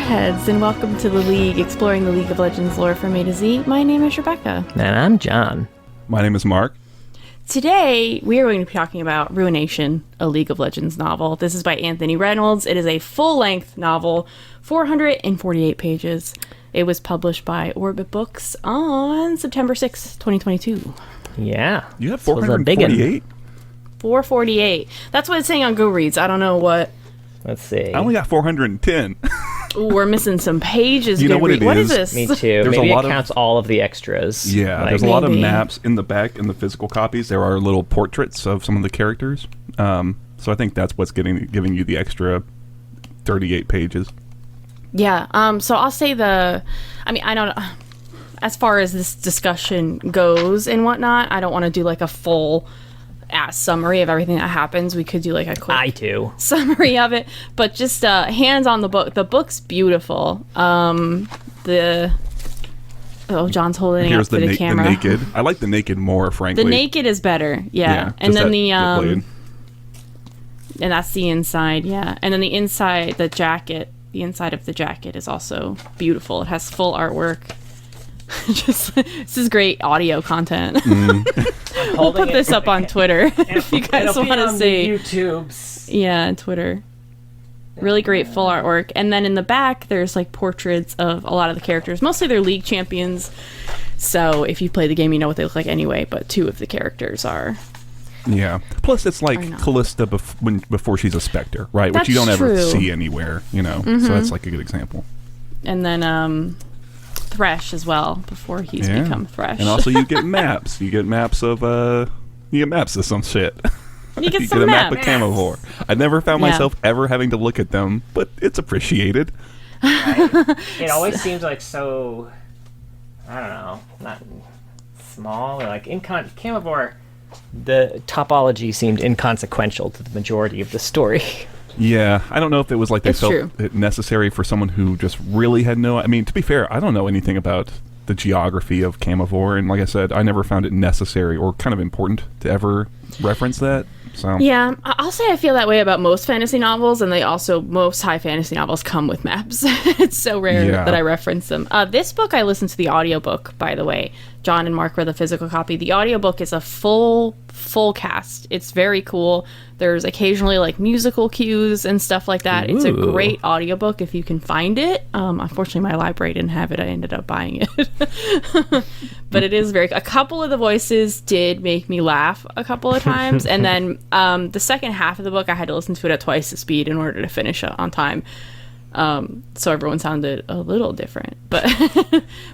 Warheads, and welcome to The League, exploring the League of Legends lore from A to Z. My name is Rebecca. And I'm John. My name is Mark. Today, we are going to be talking about Ruination, a League of Legends novel. This is by Anthony Reynolds. It is a full-length novel, 448 pages. It was published by Orbit Books on September 6th, 2022. Yeah. You have 448? 448. That's what it's saying on Goodreads. I don't know what... Let's see. I only got 410. Ooh, we're missing some pages. You know what it What is? is this? Me too. There's Maybe a lot it counts all of the extras. Yeah, Like, there's a lot of Maybe. maps in the back in the physical copies. There are little portraits of some of the characters. So I think that's what's giving you the extra 38 pages. Yeah, so I'll say I don't know, as far as this discussion goes and whatnot, I don't want to do like a full ass summary of everything that happens. We could do like a quick I do. summary of it, but just hands on the book. The book's beautiful. John's holding it up Here's for the camera. the naked. I like the naked more, frankly. The naked is better, yeah. And then and that's the inside, yeah. And then the inside, the jacket. The inside of the jacket is also beautiful. It has full artwork. This is great audio content. We'll put this up on Twitter if you guys want to see. YouTube's. Yeah, Twitter. Really great full artwork. And then in the back, there's like portraits of a lot of the characters. Mostly they're league champions. So if you play the game, you know what they look like anyway. But two of the characters are. Yeah. Plus, it's like Callista before she's a Spectre, right? That's Which you don't ever true. see anywhere, you know. So that's like a good example. And then Thresh as well before he's become Thresh. And also, you get maps. You get maps of some shit. You get You some get a map maps. of Camivore. I never found myself ever having to look at them, but it's appreciated. Right. It always seems like so, I don't know, not small or like Camivore. The topology seemed inconsequential to the majority of the story. Yeah, I don't know if it was like they It's felt true. it necessary for someone who just really had no... I mean, to be fair, I don't know anything about the geography of Camivore, and like I said, I never found it necessary or kind of important to ever reference that. So Yeah, I'll say I feel that way about most fantasy novels, and most high fantasy novels come with maps. It's so rare that I reference them. This book, I listened to the audiobook, by the way. John and Mark read the physical copy. The audiobook is a full cast. It's very cool. There's occasionally like musical cues and stuff like that. Ooh. It's a great audiobook if you can find it. Unfortunately, my library didn't have it. I ended up buying it. But it is a couple of the voices did make me laugh a couple of times. And then the second half of the book, I had to listen to it at twice the speed in order to finish it on time. So everyone sounded a little different, but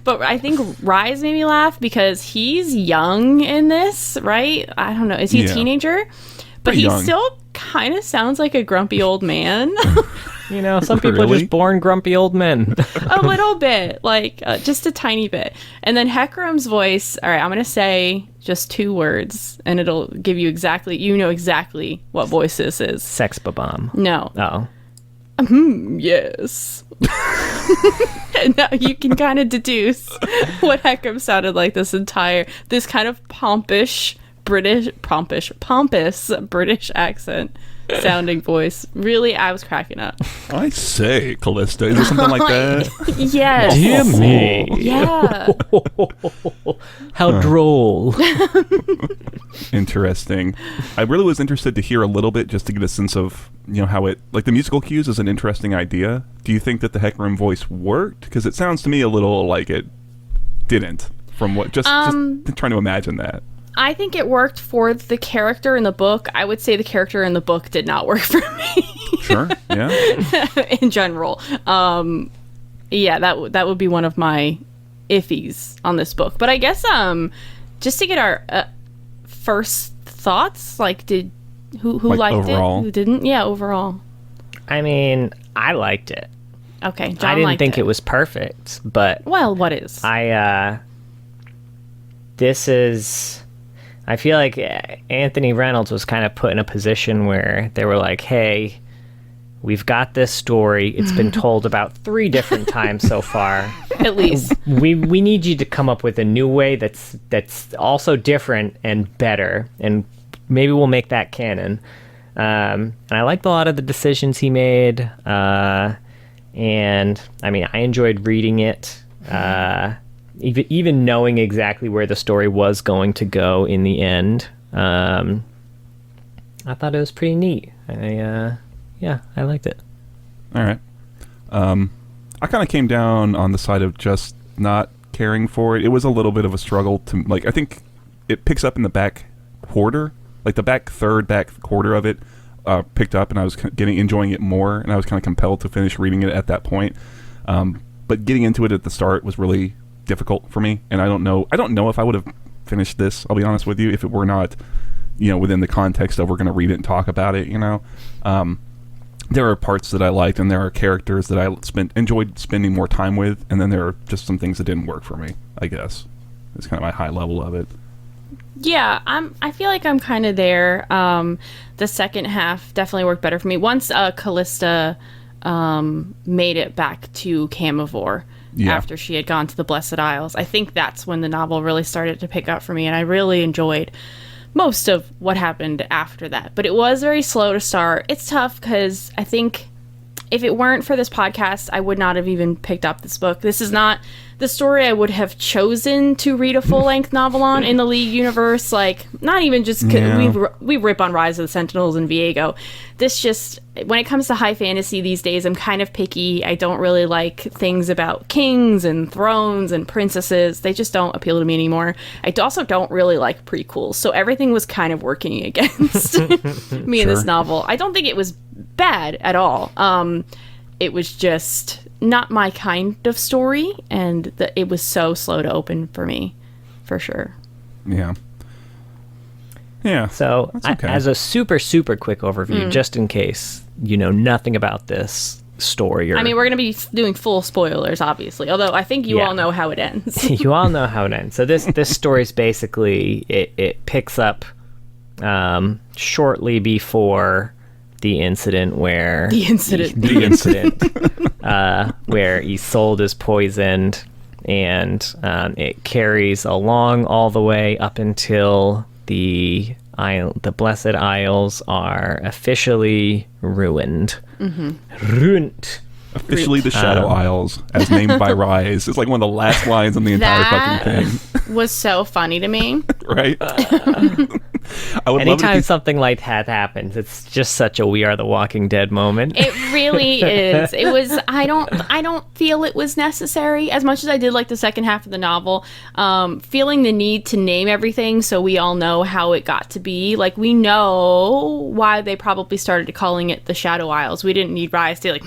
but I think Rise made me laugh because he's young in this, right? I don't know. Is he a teenager? But he still kind of sounds like a grumpy old man. You know, some people are just born grumpy old men. A little bit, like just a tiny bit. And then Hecarim's voice, all right, I'm going to say just 2 words, and it'll give you exactly what voice this is. Sex Babam. No. Oh. Yes. And now you can kind of deduce what Hecarim sounded like this kind of pompous British accent sounding voice. Really, I was cracking up. I say, Callista, is it something like that? Yes. Dear me. Yeah. How droll. Interesting. I really was interested to hear a little bit just to get a sense of, how it... Like, the musical cues is an interesting idea. Do you think that the Hecarim voice worked? Because it sounds to me a little like it didn't. From what... Just trying to imagine that. I think it worked for the character in the book. I would say the character in the book did not work for me. Sure, yeah. In general. Yeah, that would be one of my iffies on this book. But I guess just to get our first thoughts, like who like liked overall? it? Who didn't? Yeah, overall. I mean, I liked it. Okay, John I didn't liked think it was perfect, but... Well, what is? I feel like Anthony Reynolds was kind of put in a position where they were like, hey, we've got this story. It's been told about 3 different times so far. At least. We need you to come up with a new way that's also different and better, and maybe we'll make that canon. And I liked a lot of the decisions he made. And I mean, I enjoyed reading it. Even knowing exactly where the story was going to go in the end, I thought it was pretty neat. I liked it. All right. I kind of came down on the side of just not caring for it. It was a little bit of a struggle to, like, I think it picks up in the back quarter, like the back quarter of it picked up, and I was enjoying it more, and I was kind of compelled to finish reading it at that point. But getting into it at the start was really difficult for me, and I don't know if I would have finished this, I'll be honest with you, if it were not, within the context of we're going to read it and talk about it, There are parts that I liked, and there are characters that I enjoyed spending more time with, and then there are just some things that didn't work for me, I guess. It's kind of my high level of it. Yeah, I feel like I'm kind of there. The second half definitely worked better for me. Once Callista made it back to Camivore after she had gone to the Blessed Isles, I think that's when the novel really started to pick up for me, and I really enjoyed most of what happened after that. But it was very slow to start. It's tough because I think if it weren't for this podcast, I would not have even picked up this book. This is not the story I would have chosen to read a full-length novel on in the League universe. Like, not even just we rip on Rise of the Sentinels and Viego. This just, when it comes to high fantasy these days, I'm kind of picky. I don't really like things about kings and thrones and princesses. They just don't appeal to me anymore. I also don't really like prequels, so everything was kind of working against me in this novel. I don't think it was bad at all. It was just not my kind of story, and it was so slow to open for me, for sure. Yeah. So, okay. As a super, super quick overview, just in case you know nothing about this story. I mean, we're going to be doing full spoilers, obviously, although I think you all know how it ends. You all know how it ends. So this story is basically, it picks up shortly before the incident where... The incident. Where Isolde is poisoned, and it carries along all the way up until the Blessed Isles are officially ruined. Ruined. Officially the Shadow Isles, as named by Rise. It's like one of the last lines in the entire fucking thing. Was so funny to me. Right? I would Anytime love something like that happens, it's just such a We Are the Walking Dead moment. It really is. It was. I don't feel it was necessary as much as I did like the second half of the novel. Feeling the need to name everything so we all know how it got to be. Like, we know why they probably started calling it the Shadow Isles. We didn't need Rise to like,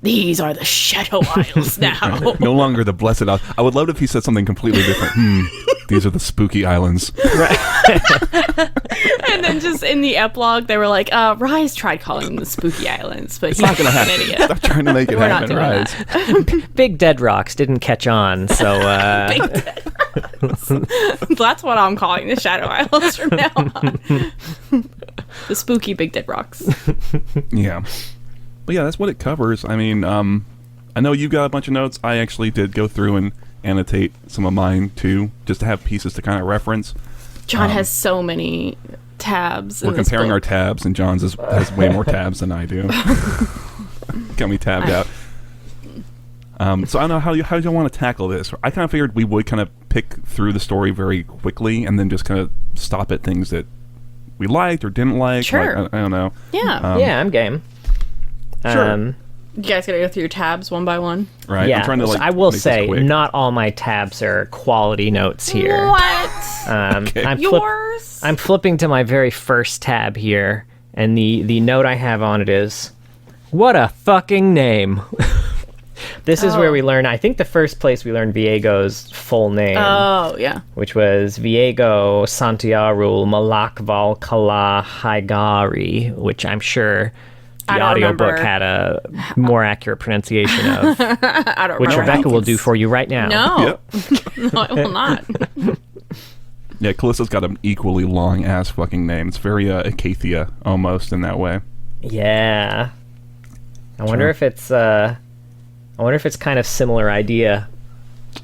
these are the Shadow Isles now. No longer the Blessed Isles. I would love it if he said something completely different. These are the Spooky Islands. Right. And then just in the epilogue, they were like, Rise tried calling them the Spooky Islands, but it's not going to happen. Idiot. Stop trying to make it happen, Rise. Big Dead Rocks didn't catch on, so... Big Dead Rocks. That's what I'm calling the Shadow Isles from now on. The spooky Big Dead Rocks. Yeah. But yeah, that's what it covers. I mean, I know you got a bunch of notes. I actually did go through and annotate some of mine, too, just to have pieces to kind of reference. John has so many tabs. We're comparing our tabs, and John's has way more tabs than I do. Got me tabbed out. So I don't know how you want to tackle this. I kind of figured we would kind of pick through the story very quickly and then just kind of stop at things that we liked or didn't like. Sure. Like, I don't know. Yeah. Yeah, I'm game. Sure. You guys gotta go through your tabs one by one. Right. Yeah. I'm trying to, I will say, not all my tabs are quality notes here. What? Okay. Yours? I'm flipping to my very first tab here, and the note I have on it is, what a fucking name. This is where we learn, I think the first place we learned Viego's full name. Oh, yeah. Which was Viego Santiarul Malakval Kala Haigari, which I'm sure the audiobook had a more accurate pronunciation of. I don't which remember. Rebecca will do for you right now. No. No, I will not. Yeah, Callista's got an equally long-ass fucking name. It's very Acacia, almost, in that way. Yeah. I wonder if it's kind of similar idea,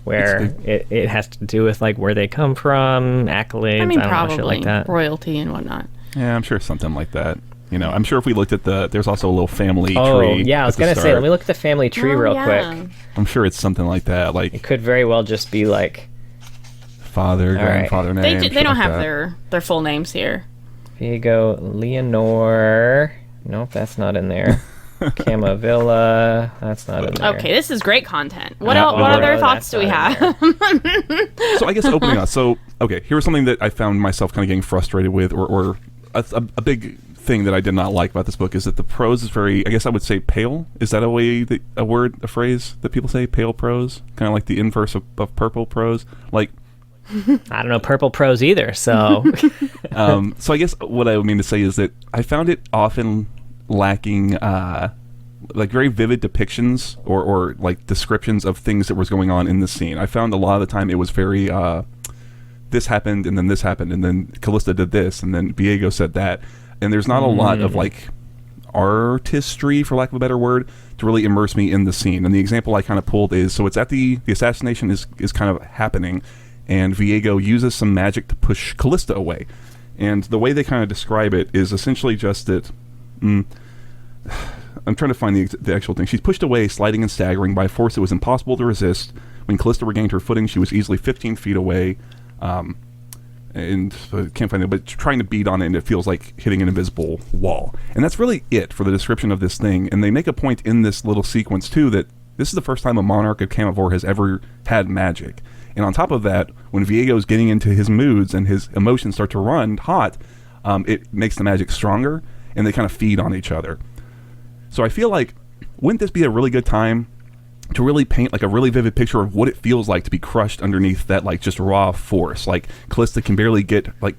where it has to do with like where they come from, accolades, I mean, I don't probably know, shit like that. royalty and whatnot. Yeah, I'm sure something like that. I'm sure if we looked at there's also a little family tree. Oh, yeah, I was going to say, let me look at the family tree real yeah. quick. I'm sure it's something like that. Like it could very well just be like father, grandfather name. They don't have their full names here. Viego, Leonore. Nope, that's not in there. Camavilla, that's not in there. Okay, this is great content. What other thoughts do we have? So I guess opening up. So, okay, here's something that I found myself kind of getting frustrated with, or a big thing that I did not like about this book is that the prose is very, I guess I would say pale. Is that a phrase that people say, pale prose? Kind of like the inverse of purple prose? Like, I don't know purple prose either, so... so I guess what I would mean to say is that I found it often lacking like very vivid depictions or like descriptions of things that was going on in the scene. I found a lot of the time it was very this happened and then this happened and then Callista did this and then Viego said that, and there's not a lot of like artistry, for lack of a better word, to really immerse me in the scene. And the example I kind of pulled is, so it's at the assassination is kind of happening, and Viego uses some magic to push Callista away. And the way they kind of describe it is essentially just that I'm trying to find the actual thing. She's pushed away, sliding and staggering by a force that was impossible to resist. When Callista regained her footing, she was easily 15 feet away. And I can't find it, but trying to beat on it, and it feels like hitting an invisible wall. And that's really it for the description of this thing. And they make a point in this little sequence, too, that this is the first time a monarch of Camavor has ever had magic. And on top of that, when Viego's getting into his moods and his emotions start to run hot, it makes the magic stronger, and they kind of feed on each other. So I feel like, wouldn't this be a really good time to really paint like a really vivid picture of what it feels like to be crushed underneath that like just raw force? Like Callista can barely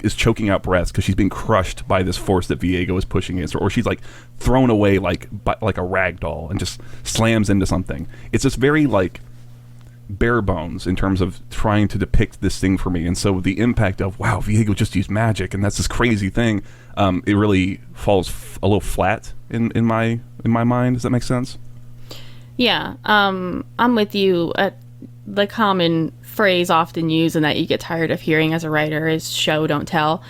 is choking out breaths because she's being crushed by this force that Viego is pushing against her, or she's like thrown away like a rag doll and just slams into something. It's just very like bare bones in terms of trying to depict this thing for me. And so the impact of, wow, Viego just used magic and that's this crazy thing, it really falls a little flat in my mind. Does that make sense? Yeah, I'm with you. The common phrase often used and that you get tired of hearing as a writer is show, don't tell.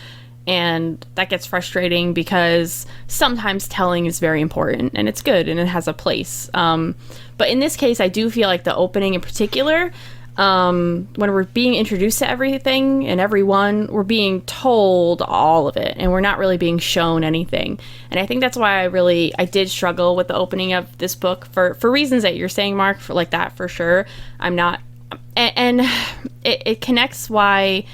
And that gets frustrating because sometimes telling is very important and it's good and it has a place. But in this case, I do feel like the opening in particular, when we're being introduced to everything and everyone, we're being told all of it and we're not really being shown anything. And I think that's why I did struggle with the opening of this book for reasons that you're saying, Mark, for like that for sure. I'm not, and it connects why,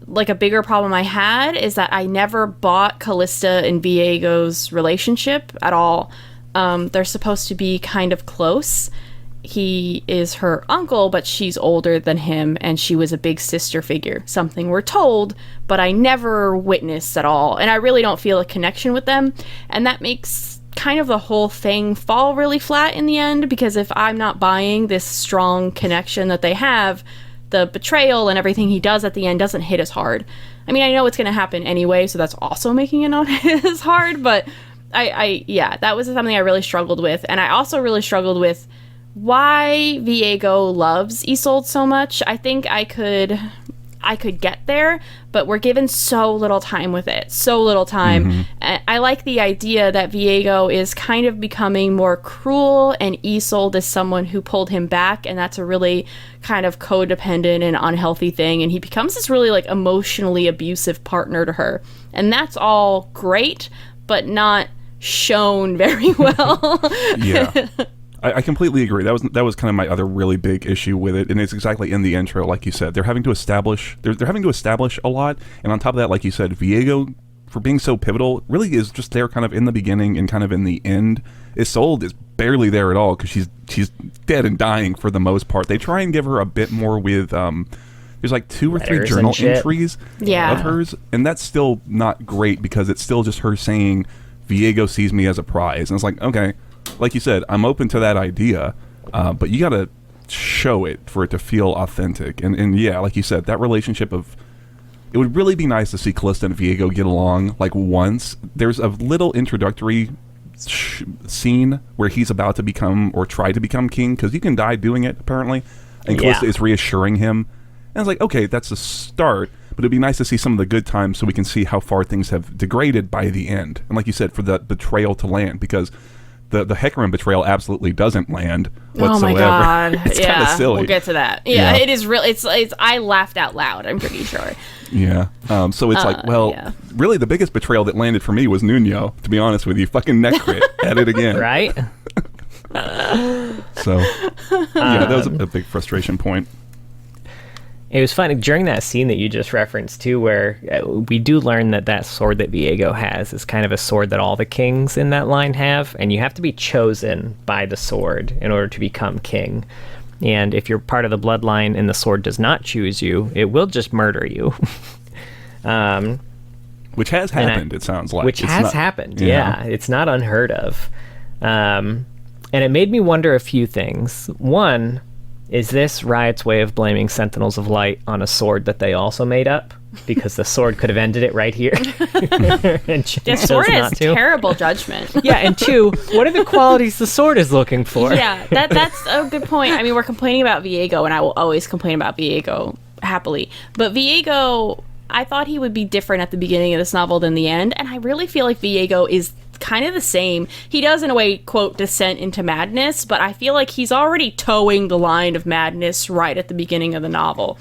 like a bigger problem I had is that I never bought Callista and Viego's relationship at all. They're supposed to be kind of close. He is her uncle, but she's older than him, and she was a big sister figure. Something we're told, but I never witnessed at all. And I really don't feel a connection with them. And that makes kind of the whole thing fall really flat in the end, because if I'm not buying this strong connection that they have, the betrayal and everything he does at the end doesn't hit as hard. I mean, I know it's going to happen anyway, so that's also making it not hit as hard, but that was something I really struggled with. And I also really struggled with why Viego loves Isolde so much. I think I could get there, but we're given so little time with it. So little time. Mm-hmm. I like the idea that Viego is kind of becoming more cruel and Isolde is someone who pulled him back, and that's a really kind of codependent and unhealthy thing, and he becomes this really like emotionally abusive partner to her. And that's all great, but not shown very well. Yeah. I completely agree. That was kind of my other really big issue with it, and it's exactly in the intro, like you said. They're having to establish a lot, and on top of that, like you said, Viego, for being so pivotal, really is just there kind of in the beginning and kind of in the end. Isolde is barely there at all because she's dead and dying for the most part. They try and give her a bit more with there's like 2 or 3 journal entries of hers, and that's still not great because it's still just her saying Viego sees me as a prize, and it's like, okay. Like you said, I'm open to that idea, but you gotta show it for it to feel authentic. And yeah, like you said, that relationship of... It would really be nice to see Callista and Viego get along, like, once. There's a little introductory scene where he's about to become, or try to become king, because you can die doing it, apparently. And Callista is reassuring him. And it's like, okay, that's a start, but it'd be nice to see some of the good times so we can see how far things have degraded by the end. And like you said, for the betrayal to land, because the Hecarim betrayal absolutely doesn't land whatsoever. Oh my god! It's kind of silly. We'll get to that. Yeah, it is real. It's. I laughed out loud. I'm pretty sure. Yeah. So it's really the biggest betrayal that landed for me was Nuno. To be honest with you, fucking neck crit at it again. Right. So that was a big frustration point. It was funny during that scene that you just referenced too, where we do learn that sword that Viego has is kind of a sword that all the kings in that line have, and you have to be chosen by the sword in order to become king. And if you're part of the bloodline and the sword does not choose you, it will just murder you. Which has happened, it sounds like. Which has happened, yeah. It's not unheard of. And it made me wonder a few things. One, is this Riot's way of blaming Sentinels of Light on a sword that they also made up? Because the sword could have ended it right here. The sword has terrible judgment. Yeah, and two, what are the qualities the sword is looking for? Yeah, that's a good point. I mean, we're complaining about Viego, and I will always complain about Viego happily. But Viego, I thought he would be different at the beginning of this novel than the end, and I really feel like Viego is kind of the same. He does, in a way, quote, descent into madness, but I feel like he's already towing the line of madness right at the beginning of the novel.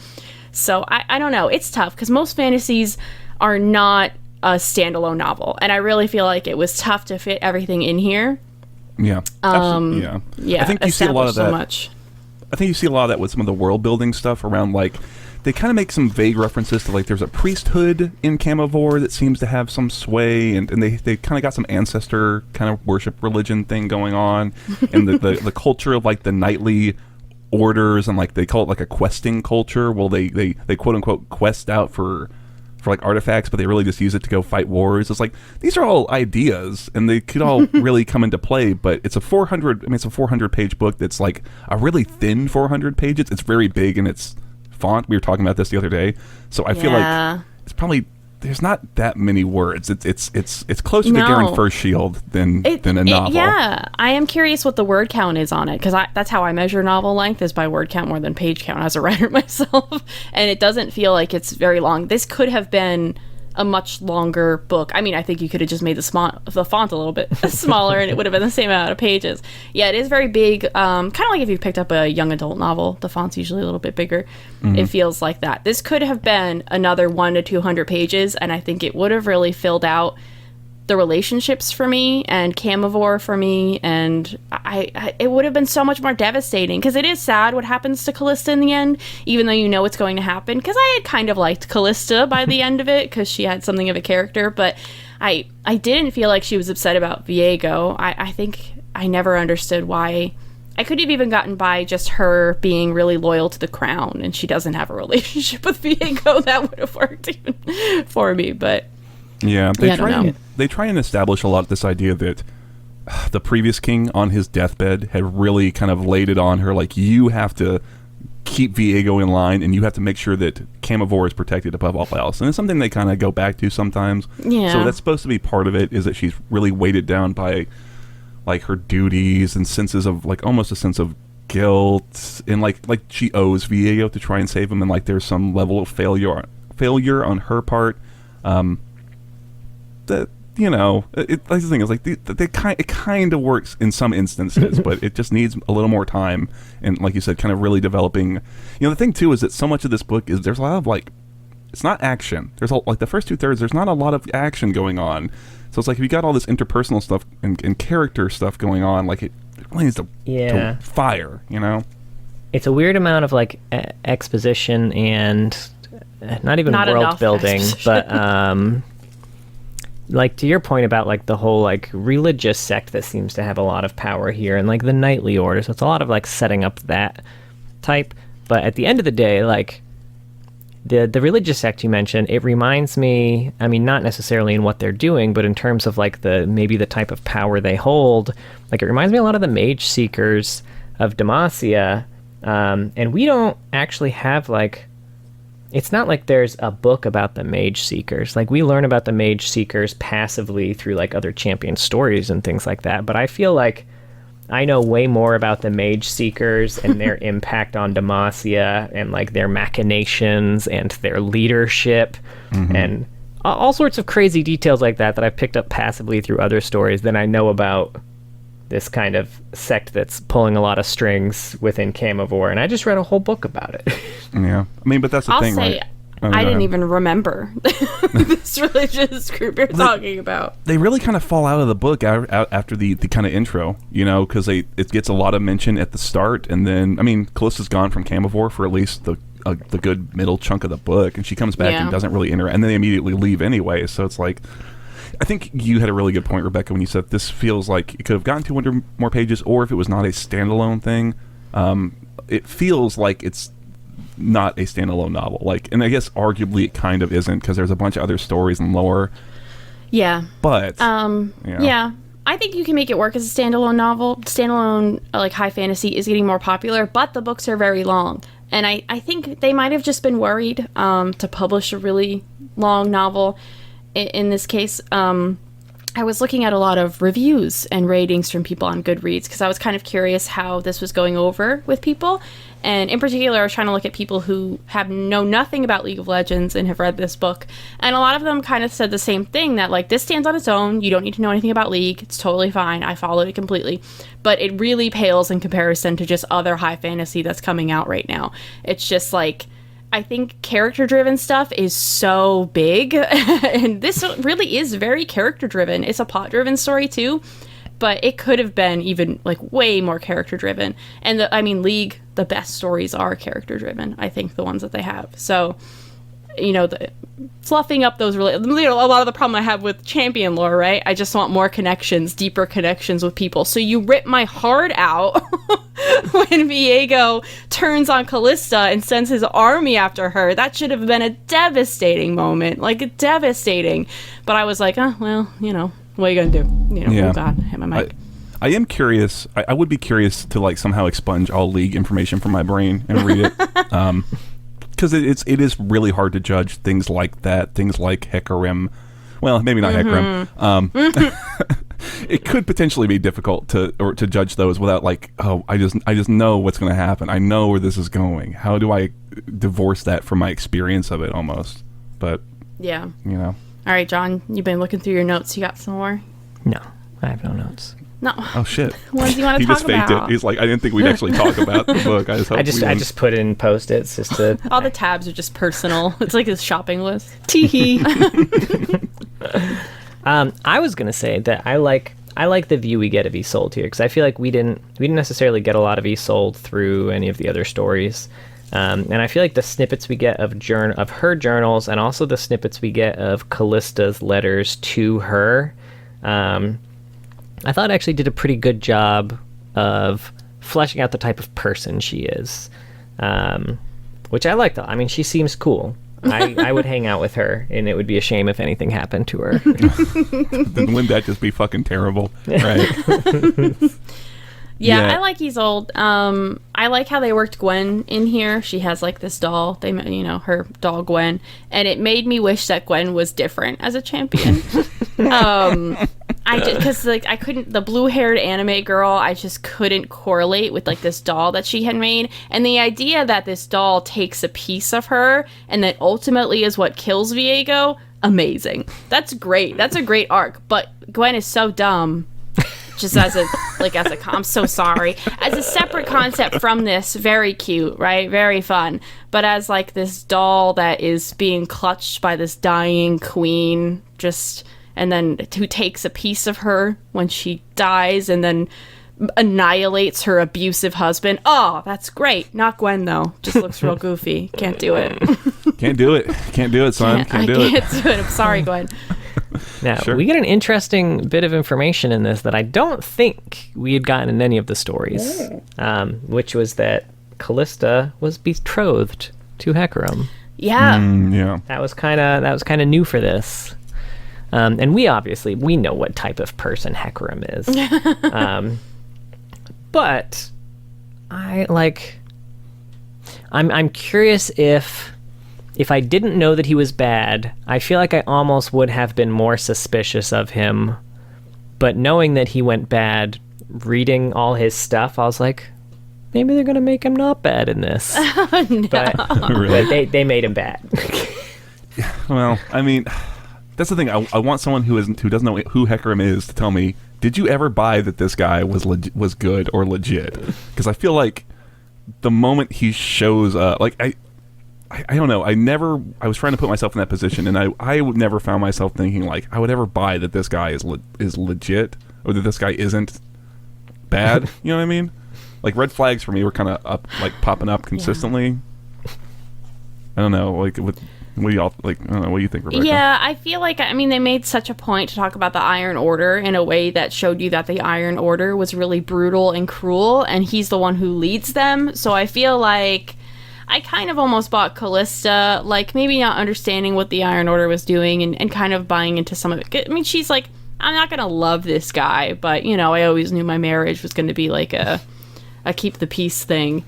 So I don't know. It's tough because most fantasies are not a standalone novel, and I really feel like it was tough to fit everything in here. Yeah. Yeah. I think you see a lot of that. I think you see a lot of that with some of the world building stuff around, like, they kind of make some vague references to, like, there's a priesthood in Camivore that seems to have some sway, and they kind of got some ancestor kind of worship religion thing going on, and the culture of, like, the knightly orders, and, like, they call it, like, a questing culture. Well, they quote-unquote quest out for like, artifacts, but they really just use it to go fight wars. It's like, these are all ideas, and they could all really come into play, but it's a 400-page book that's, like, a really thin 400 pages. It's very big in its font. We were talking about this the other day, so I feel like it's probably, there's not that many words. It's closer to Garen First Shield than a novel. Yeah, I am curious what the word count is on it, because that's how I measure novel length, is by word count more than page count as a writer myself. And it doesn't feel like it's very long. This could have been a much longer book. I mean, I think you could have just made the font a little bit smaller and it would have been the same amount of pages. Yeah, it is very big. Kind of like if you picked up a young adult novel, the font's usually a little bit bigger. Mm-hmm. It feels like that. This could have been another 100 to 200 pages, and I think it would have really filled out the relationships for me and Camivore for me, and it would have been so much more devastating, because it is sad what happens to Callista in the end, even though you know it's going to happen, because I had kind of liked Callista by the end of it, because she had something of a character, but I didn't feel like she was upset about Viego. I think I never understood why. I could have even gotten by just her being really loyal to the crown, and she doesn't have a relationship with Viego. That would have worked even for me, but yeah, they try and establish a lot of this idea that the previous king on his deathbed had really kind of laid it on her, like, you have to keep Viego in line, and you have to make sure that Camivore is protected above all else. And it's something they kind of go back to sometimes. Yeah. So that's supposed to be part of it, is that she's really weighted down by, like, her duties and senses of, like, almost a sense of guilt, and like she owes Viego to try and save him, and, like, there's some level of failure on her part. That, you know, like, the thing is, like, it kind of works in some instances, but it just needs a little more time, and, like you said, kind of really developing. You know, the thing too is that so much of this book is, there's a lot of, like, it's not action. There's like the first 2/3, there's not a lot of action going on. So it's like, if you got all this interpersonal stuff and character stuff going on, like, it really needs to fire, you know? It's a weird amount of, like, exposition and not even world building, but like, to your point about, like, the whole, like, religious sect that seems to have a lot of power here, and, like, the knightly order, so it's a lot of, like, setting up that type. But at the end of the day, like, the religious sect you mentioned, it reminds me, I mean, not necessarily in what they're doing, but in terms of, like, maybe the type of power they hold, like, it reminds me a lot of the mage seekers of Demacia, and we don't actually have, like, it's not like there's a book about the mage seekers. Like, we learn about the mage seekers passively through, like, other champion stories and things like that, but I feel like I know way more about the Mage Seekers and their impact on Demacia and like their machinations and their leadership and all sorts of crazy details like that I've picked up passively through other stories than I know about this kind of sect that's pulling a lot of strings within Camivore, and I just read a whole book about it. Yeah, I mean, but that's the thing, right? I didn't even remember this religious group you're talking about. They really kind of fall out of the book after the kind of intro, you know, because it gets a lot of mention at the start, and then, I mean, Callista's gone from Camivore for at least the good middle chunk of the book, and she comes back and doesn't really interact, and then they immediately leave anyway, so it's like, I think you had a really good point, Rebecca, when you said this feels like it could have gotten 200 more pages, or if it was not a standalone thing, it feels like it's not a standalone novel, like, and I guess arguably it kind of isn't because there's a bunch of other stories and lore. Yeah, but yeah, I think you can make it work as a standalone novel. Standalone like high fantasy is getting more popular, but the books are very long, and I think they might have just been worried to publish a really long novel. In this case, I was looking at a lot of reviews and ratings from people on Goodreads because I was kind of curious how this was going over with people. And in particular, I was trying to look at people who know nothing about League of Legends and have read this book. And a lot of them kind of said the same thing, that like, this stands on its own. You don't need to know anything about League. It's totally fine. I followed it completely. But it really pales in comparison to just other high fantasy that's coming out right now. It's just like, I think character-driven stuff is so big. And this really is very character-driven. It's a plot-driven story too. But it could have been even like way more character-driven. And League, the best stories are character-driven. I think the ones that they have. So, you know, fluffing up those a lot of the problem I have with champion lore, right? I just want more connections, deeper connections with people. So you rip my heart out when Viego turns on Callista and sends his army after her. That should have been a devastating moment, like devastating. But I was like, oh well, you know. What are you gonna do? You know, yeah. Oh God, hit my mic. I am curious. I would be curious to like somehow expunge all League information from my brain and read it, because it is really hard to judge things like that. Things like Hecarim. Well, maybe not Hecarim. It could potentially be difficult to judge those without like, oh, I just know what's going to happen. I know where this is going. How do I divorce that from my experience of it almost? But yeah, you know. All right, John, you've been looking through your notes. You got some more? No, I have no notes. No. Oh shit. What do you want to talk about? He just faked it. He's like, I didn't think we'd actually talk about the book. I just put in post-its just to. All the tabs are just personal. It's like a shopping list. Teehee. I was gonna say that I like the view we get of Isolde here, because I feel like we didn't necessarily get a lot of Isolde through any of the other stories. And I feel like the snippets we get of her journals, and also the snippets we get of Callista's letters to her, I thought actually did a pretty good job of fleshing out the type of person she is, which I like. I mean, she seems cool. I would hang out with her, and it would be a shame if anything happened to her. Then wouldn't that just be fucking terrible? Right. Yeah, I like Isolde. I like how they worked Gwen in here. She has like this doll. Her doll Gwen, and it made me wish that Gwen was different as a champion. I couldn't. The blue-haired anime girl, I just couldn't correlate with like this doll that she had made, and the idea that this doll takes a piece of her and that ultimately is what kills Viego. Amazing. That's great. That's a great arc. But Gwen is so dumb. Just I'm so sorry. As a separate concept from this, very cute, right? Very fun. But as like this doll that is being clutched by this dying queen, and then who takes a piece of her when she dies and then annihilates her abusive husband. Oh, that's great. Not Gwen though. Just looks real goofy. Can't do it. Can't do it. Can't do it, son. Can't do it. I'm sorry, Gwen. Now, we get an interesting bit of information in this that I don't think we had gotten in any of the stories, which was that Callista was betrothed to Hecarim. Yeah. Yeah. That was kind of new for this. And we know what type of person Hecarim is. But I'm curious if I didn't know that he was bad, I feel like I almost would have been more suspicious of him. But knowing that he went bad reading all his stuff, I was like, maybe they're gonna make him not bad in this. No. But they made him bad. Well, I mean, that's the thing. I want someone who doesn't know who Hecarim is to tell me, did you ever buy that this guy was good or legit? Because I feel like the moment he shows up, like I don't know. I was trying to put myself in that position, and I would never found myself thinking like I would ever buy that this guy is legit or that this guy isn't bad. You know what I mean? Like red flags for me were kind of up, like popping up consistently. Yeah. I don't know. Like what do y'all like? I don't know. What do you think, Rebecca? Yeah, I feel like they made such a point to talk about the Iron Order in a way that showed you that the Iron Order was really brutal and cruel, and he's the one who leads them. So I feel like I kind of almost bought Callista, like maybe not understanding what the Iron Order was doing and kind of buying into some of it. I mean, she's like, I'm not gonna love this guy, but I always knew my marriage was going to be like a keep the peace thing.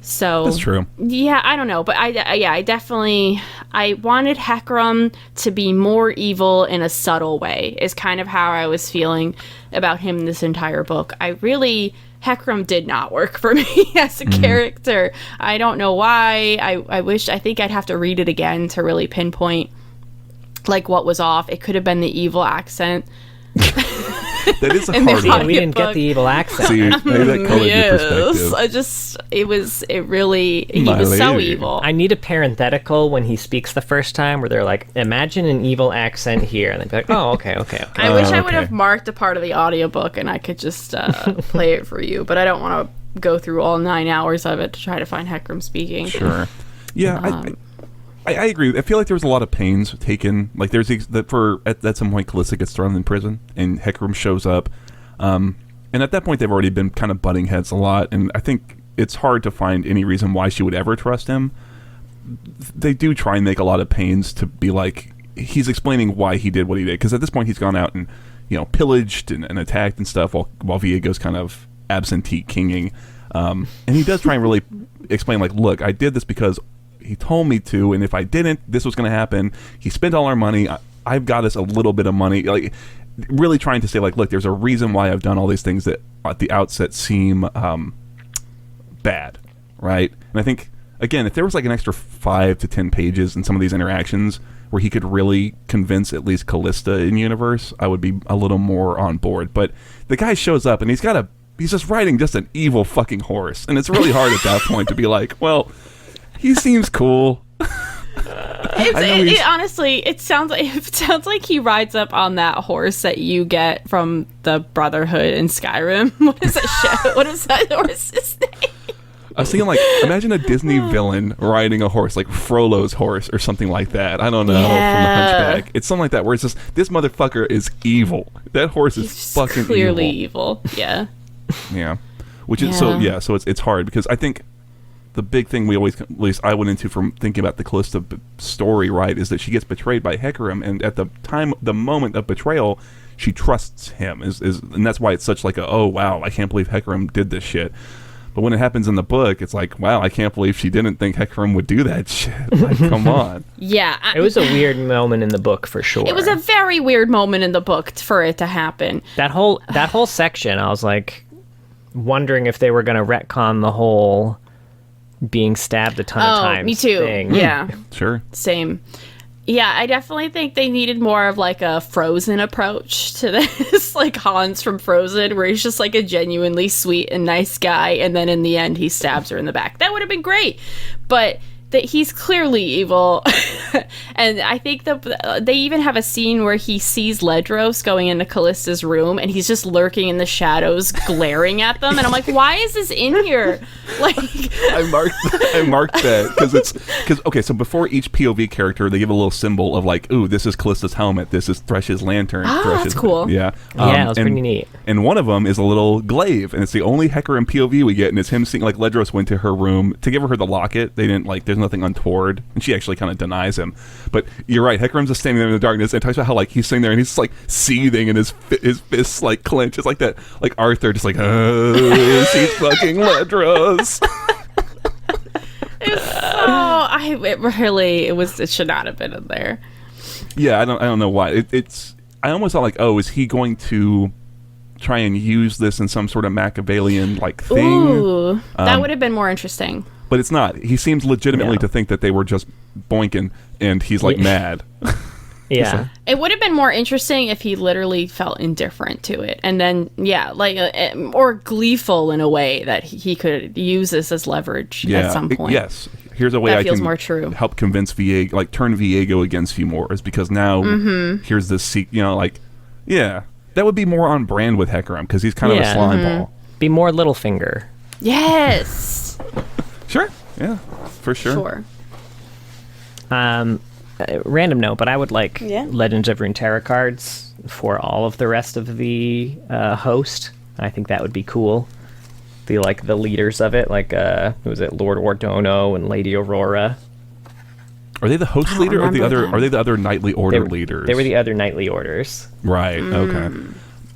So that's true. Yeah, I don't know, but I definitely wanted Hecarim to be more evil in a subtle way. Is kind of how I was feeling about him this entire book. Hecarim did not work for me as a character. I don't know why. I think I'd have to read it again to really pinpoint like what was off. It could have been the evil accent. That is a hard one. We didn't get the evil accent. See, maybe that colored your perspective. He was so evil. I need a parenthetical when he speaks the first time where they're like, imagine an evil accent here. And they'd be like, oh, okay. I wish I would have marked a part of the audiobook and I could just play it for you, but I don't want to go through all 9 hours of it to try to find Hecarim speaking. Sure. Yeah, I agree. I feel like there was a lot of pains taken. Like there's at some point Callista gets thrown in prison and Hecarim shows up, and at that point they've already been kind of butting heads a lot. And I think it's hard to find any reason why she would ever trust him. They do try and make a lot of pains to be like he's explaining why he did what he did, because at this point he's gone out and pillaged and attacked and stuff while Viego's kind of absentee kinging, and he does try and really explain like, look, I did this because he told me to, and if I didn't, this was going to happen. He spent all our money. I've got us a little bit of money. Like, really trying to say, like, look, there's a reason why I've done all these things that at the outset seem bad, right? And I think, again, if there was like an extra 5 to 10 pages in some of these interactions where he could really convince at least Callista in universe, I would be a little more on board. But the guy shows up and he's just riding just an evil fucking horse, and it's really hard at that point to be like, well, he seems cool. Honestly, it sounds like he rides up on that horse that you get from the Brotherhood in Skyrim. What is that What is that horse's name? I was thinking, like, imagine a Disney villain riding a horse, like Frollo's horse or something like that. I don't know, from the Hunchback. It's something like that, where it's just, this motherfucker is evil. That horse is fucking clearly evil. Yeah. Yeah. Which is, so it's hard, because I think the big thing we always, at least I went into from thinking about the Callista story, right, is that she gets betrayed by Hecarim, and at the moment of betrayal, she trusts him, and that's why it's such like oh wow, I can't believe Hecarim did this shit. But when it happens in the book, it's like, wow, I can't believe she didn't think Hecarim would do that shit. Like, come on. Yeah. It was a weird moment in the book, for sure. It was a very weird moment in the book for it to happen. That whole section, I was like wondering if they were going to retcon the whole being stabbed a ton of times. Me too. Thing. Yeah. Sure. Same. Yeah, I definitely think they needed more of like a Frozen approach to this, like Hans from Frozen, where he's just like a genuinely sweet and nice guy, and then in the end he stabs her in the back. That would have been great, but that he's clearly evil. And I think they even have a scene where he sees Ledros going into Callista's room, and he's just lurking in the shadows, glaring at them. And I'm like, why is this in here? Like, I marked that because okay, so before each POV character, they give a little symbol of like, ooh, this is Callista's helmet, this is Thresh's lantern. That's cool. Yeah, yeah, it was pretty neat. And one of them is a little glaive, and it's the only Hecarim POV we get, and it's him seeing like Ledros went to her room to give her the locket. They didn't like, there's nothing untoward, and she actually kind of denies him. But you're right, Hecarim's just standing there in the darkness and talks about how like he's sitting there and he's just like seething and his fists like clench. It's like that, like Arthur just like, she's fucking Ledros. It should not have been in there. Yeah, I don't know why. I almost thought like, oh, is he going to try and use this in some sort of Machiavellian like thing. Ooh, that would have been more interesting. But it's not. He seems legitimately to think that they were just boinking, and he's like mad. Yeah. It would have been more interesting if he literally felt indifferent to it. And then, or gleeful in a way that he could use this as leverage at some point. Yes. Here's a way I can more true. help convince Viego, like turn Viego against you more, is because now here's this, that would be more on brand with Hecarim, because he's kind of a slime ball. Be more Littlefinger. Yes. Sure. Yeah, for sure. Random note, but I would like Legends of Runeterra cards for all of the rest of the host. I think that would be cool. The leaders of it, who was it, Lord Ordono and Lady Aurora. Are they the host leader or the other? Are they the other knightly order leaders? They were the other knightly orders. Right. Okay.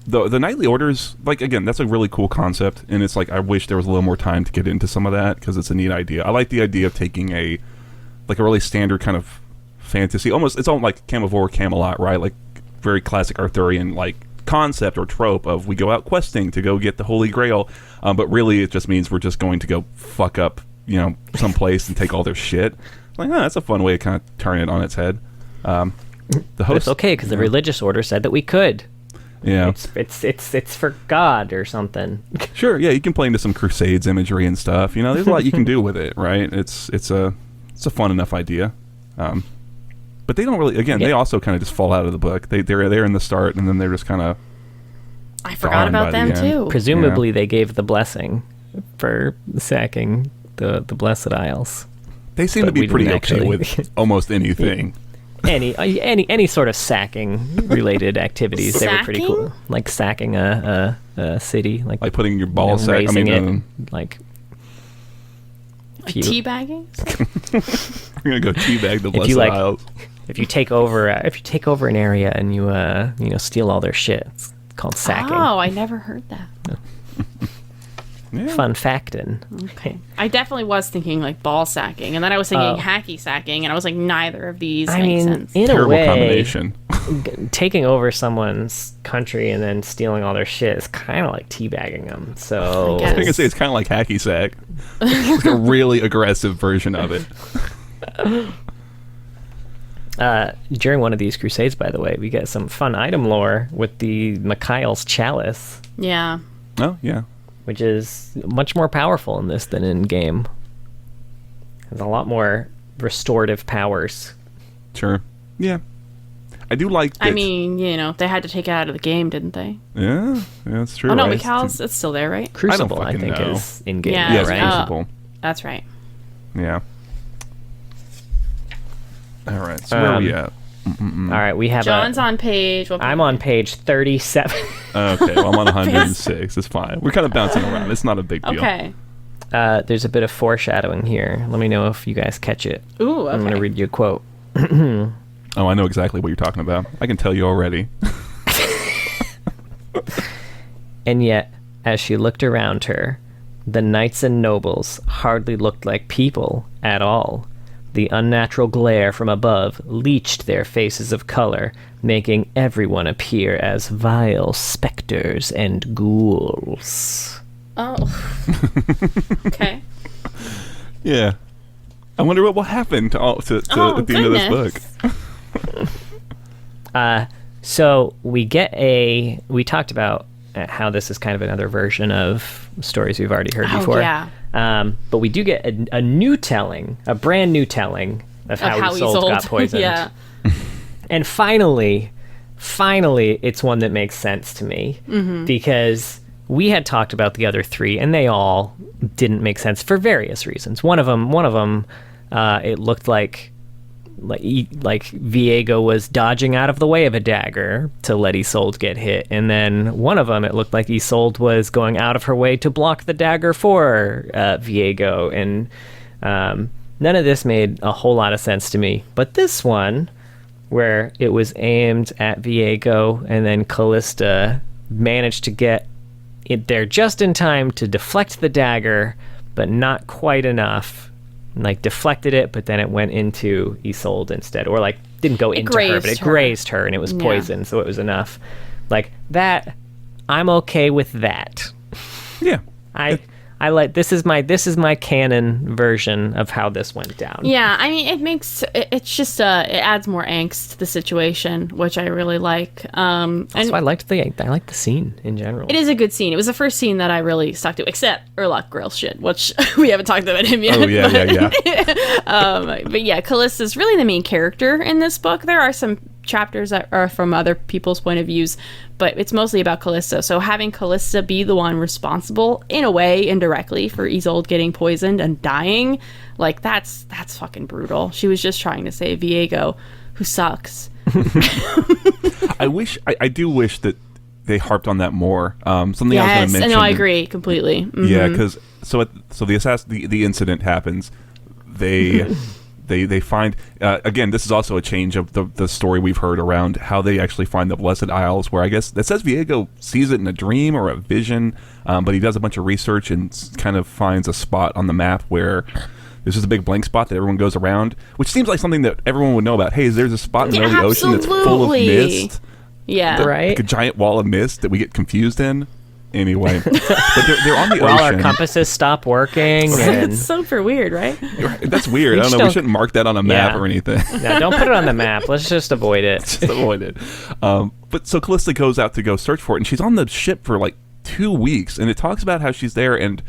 The knightly orders, again, that's a really cool concept, and it's I wish there was a little more time to get into some of that, because it's a neat idea. I like the idea of taking a really standard kind of fantasy, it's almost like Camivore Camelot, right? Like very classic Arthurian concept or trope of we go out questing to go get the Holy Grail, but really it just means we're just going to go fuck up some place and take all their shit. That's a fun way to kind of turn it on its head. The host, it's okay because the religious order said that we could. Yeah, it's for God or something. Sure, yeah, you can play into some Crusades imagery and stuff. There's a lot you can do with it, right? It's a fun enough idea. But they don't really. Again, they also kind of just fall out of the book. They're there in the start, and then they're just kind of. I forgot about them too. Presumably, they gave the blessing for sacking the Blessed Isles. They seem to be pretty okay with almost anything. Any sort of sacking related activities, they were pretty cool. Like sacking a city, like putting your ball sack. Teabagging. We're gonna go teabag the Blessed Isles. If you take over an area and you steal all their shit, it's called sacking. Oh, I never heard that. Yeah. Fun factin'. Okay. I definitely was thinking ball sacking, and then I was thinking hacky sacking, and I was like, neither of these make sense. In Terrible a way, combination. Taking over someone's country and then stealing all their shit is kind of like teabagging them. So I was going to say it's kind of like hacky sack. It's a really aggressive version of it. During one of these crusades, by the way, we get some fun item lore with the Mikhail's chalice. Yeah. Oh, yeah. Which is much more powerful in this than in game. Has a lot more restorative powers. Sure. Yeah. I do like that. I mean, they had to take it out of the game, didn't they? Yeah, that's true. Oh, no, Mikhail's, it's still there, right? Crucible, I think, is in game. Yeah, right? Crucible. That's right. Yeah. All right, so where are we at? All right, we have John's on page. I'm on page 37. Okay, well, I'm on 106. It's fine. We're kind of bouncing around. It's not a big deal. Okay. There's a bit of foreshadowing here. Let me know if you guys catch it. Ooh, okay. I'm going to read you a quote. Oh, I know exactly what you're talking about. I can tell you already. And yet, as she looked around her, the knights and nobles hardly looked like people at all. The unnatural glare from above leached their faces of color, making everyone appear as vile specters and ghouls. Oh. Okay. Yeah. I wonder what will happen to at the end of this book. So we talked about how this is kind of another version of stories we've already heard before. Yeah. But we do get a new telling, a brand new telling of how Isolde got poisoned. Yeah. And finally, it's one that makes sense to me because we had talked about the other three, and they all didn't make sense for various reasons. One of them, it looked like Viego was dodging out of the way of a dagger to let Isolde get hit, and then one of them, it looked like Isolde was going out of her way to block the dagger for Viego, and none of this made a whole lot of sense to me. But this one, where it was aimed at Viego, and then Callista managed to get it there just in time to deflect the dagger, but not quite enough. Deflected it, but then it went into Isolde instead, or didn't go into her, but it grazed her, and it was poisoned, so it was enough. That I'm okay with that. Yeah. I like this is my canon version of how this went down. Yeah, I mean, it's just it adds more angst to the situation, which I really like. And I liked the scene in general. It is a good scene. It was the first scene that I really stuck to, except Urlach Grail shit, which we haven't talked about him yet. Oh yeah. But yeah, Callista's really the main character in this book. There are some chapters that are from other people's point of views, but it's mostly about Callista. So having Callista be the one responsible, in a way, indirectly, for Isolde getting poisoned and dying, like, that's fucking brutal. She was just trying to save Viego, who sucks. I do wish that they harped on that more. Something I was going to mention. No, I agree completely. Mm-hmm. Yeah, because the incident happens. They find again. This is also a change of the story we've heard around how they actually find the Blessed Isles. Where I guess it says Viego sees it in a dream or a vision, but he does a bunch of research and kind of finds a spot on the map where there's just a big blank spot that everyone goes around, which seems like something that everyone would know about. Hey, there's a spot in the middle of the ocean that's full of mist. Yeah, right. Like a giant wall of mist that we get confused in. Anyway, but they're on the well, ocean. Our compasses stop working. And it's super weird, right? That's weird. I don't know. We shouldn't mark that on a map or anything. No, don't put it on the map. Let's just avoid it. Just avoid it. But so Callista goes out to go search for it, and she's on the ship for like 2 weeks, and it talks about how she's there, and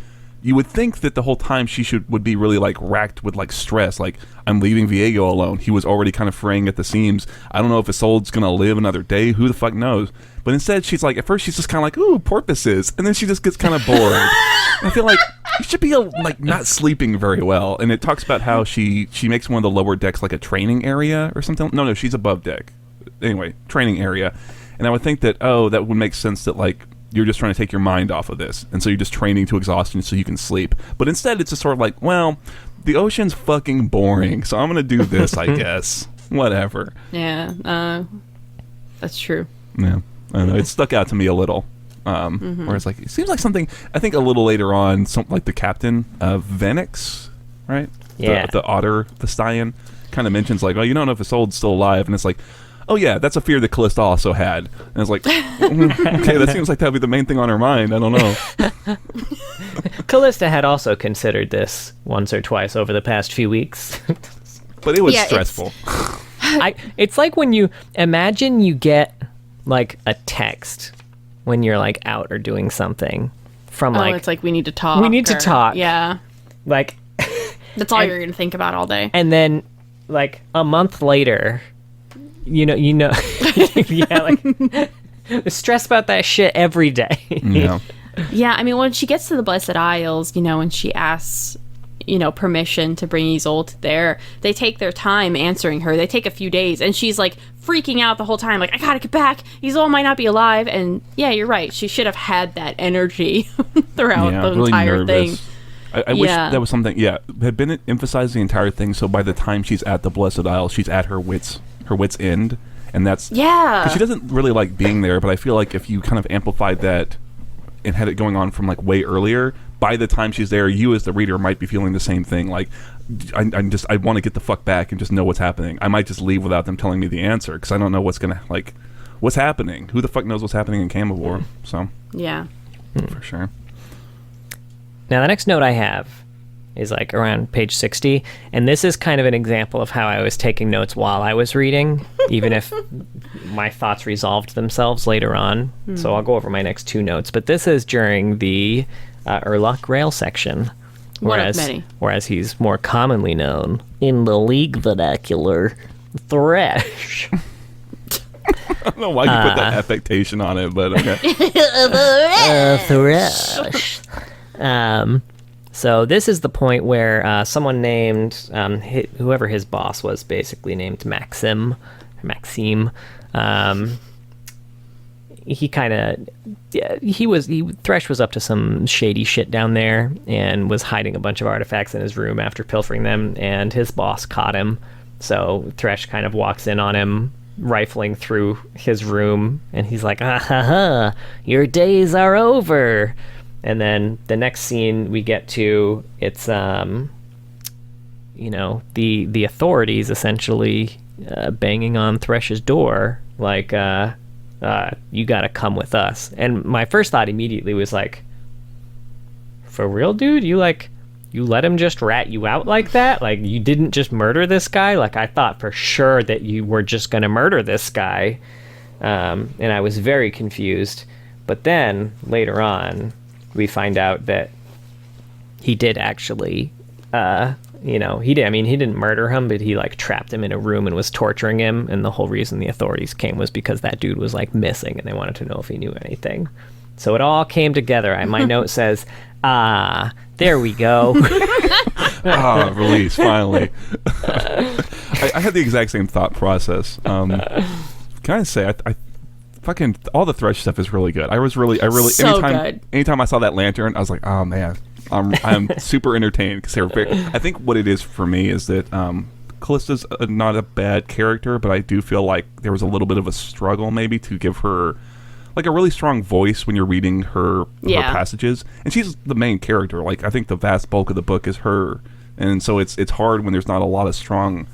you would think that the whole time she would be really like racked with like stress, like, I'm leaving Viego alone. He was already kind of fraying at the seams. I don't know if Isolde's gonna live another day. Who the fuck knows? But instead, she's like, at first she's just kind of like, ooh, porpoises, and then she just gets kind of bored. I feel like you should be like not sleeping very well. And it talks about how she makes one of the lower decks like a training area or something. No, she's above deck. Anyway, training area. And I would think that that would make sense that like you're just trying to take your mind off of this, and so you're just training to exhaustion so you can sleep. But instead, it's just sort of like, well, the ocean's fucking boring, so I'm gonna do this, I guess. Whatever. Yeah, that's true. Yeah, I don't know. It stuck out to me a little. Where it's like, it seems like something. I think a little later on, something like the captain of Venix, right? Yeah. The otter, the stallion, kind of mentions like, oh, you don't know if Isolde's still alive, and it's like, oh yeah, that's a fear that Callista also had. And it's like, okay, that seems like that would be the main thing on her mind. I don't know. Callista had also considered this once or twice over the past few weeks. But it was stressful. It's like when you imagine you get like a text when you're like out or doing something from like, it's like, we need to talk. We need to talk. Yeah. Like, that's all you're going to think about all day. And then like a month later, you know, yeah, like stress about that shit every day. Yeah. Yeah, I mean, when she gets to the Blessed Isles, and she asks, permission to bring Isolde there, they take their time answering her. They take a few days, and she's like freaking out the whole time, like, I gotta get back. Isolde might not be alive. And yeah, you're right. She should have had that energy throughout the really entire nervous. thing. I wish that was something, had been emphasized the entire thing, so by the time she's at the Blessed Isle, she's at her wit's end, and that's... Yeah. Because she doesn't really like being there, but I feel like if you kind of amplified that and had it going on from, like, way earlier, by the time she's there, you as the reader might be feeling the same thing, like, I want to get the fuck back and just know what's happening. I might just leave without them telling me the answer, because I don't know what's gonna, like, what's happening. Who the fuck knows what's happening in Camavor, so... Yeah. For sure. Now, the next note I have is like around page 60, and this is kind of an example of how I was taking notes while I was reading, even if my thoughts resolved themselves later on. So I'll go over my next two notes, but this is during the Urlach Grail section, whereas he's more commonly known in the League vernacular, Thresh. I don't know why you put that affectation on it, but okay. Thresh. So this is the point where someone named, whoever his boss was, basically named Maxime. He kind of, Thresh was up to some shady shit down there and was hiding a bunch of artifacts in his room after pilfering them, and his boss caught him. So Thresh kind of walks in on him, rifling through his room, and he's like, ah ha ha, your days are over. And then the next scene we get to, it's, the authorities essentially banging on Thresh's door, like, you gotta come with us. And my first thought immediately was like, for real, dude? You let him just rat you out like that? Like, you didn't just murder this guy? Like, I thought for sure that you were just gonna murder this guy. And I was very confused. But then, later on, we find out that he did actually, he didn't murder him, but he, like, trapped him in a room and was torturing him. And the whole reason the authorities came was because that dude was, like, missing, and they wanted to know if he knew anything. So it all came together. My note says, there we go. Release, finally. I had the exact same thought process. Can I say, I fucking, all the Thresh stuff is really good. I really, so good. Anytime I saw that lantern, I was like, oh man, I'm super entertained, because I think what it is for me is that Callista's not a bad character, but I do feel like there was a little bit of a struggle maybe to give her like a really strong voice when you're reading her passages, and she's the main character. Like, I think the vast bulk of the book is her, and so it's hard when there's not a lot of strong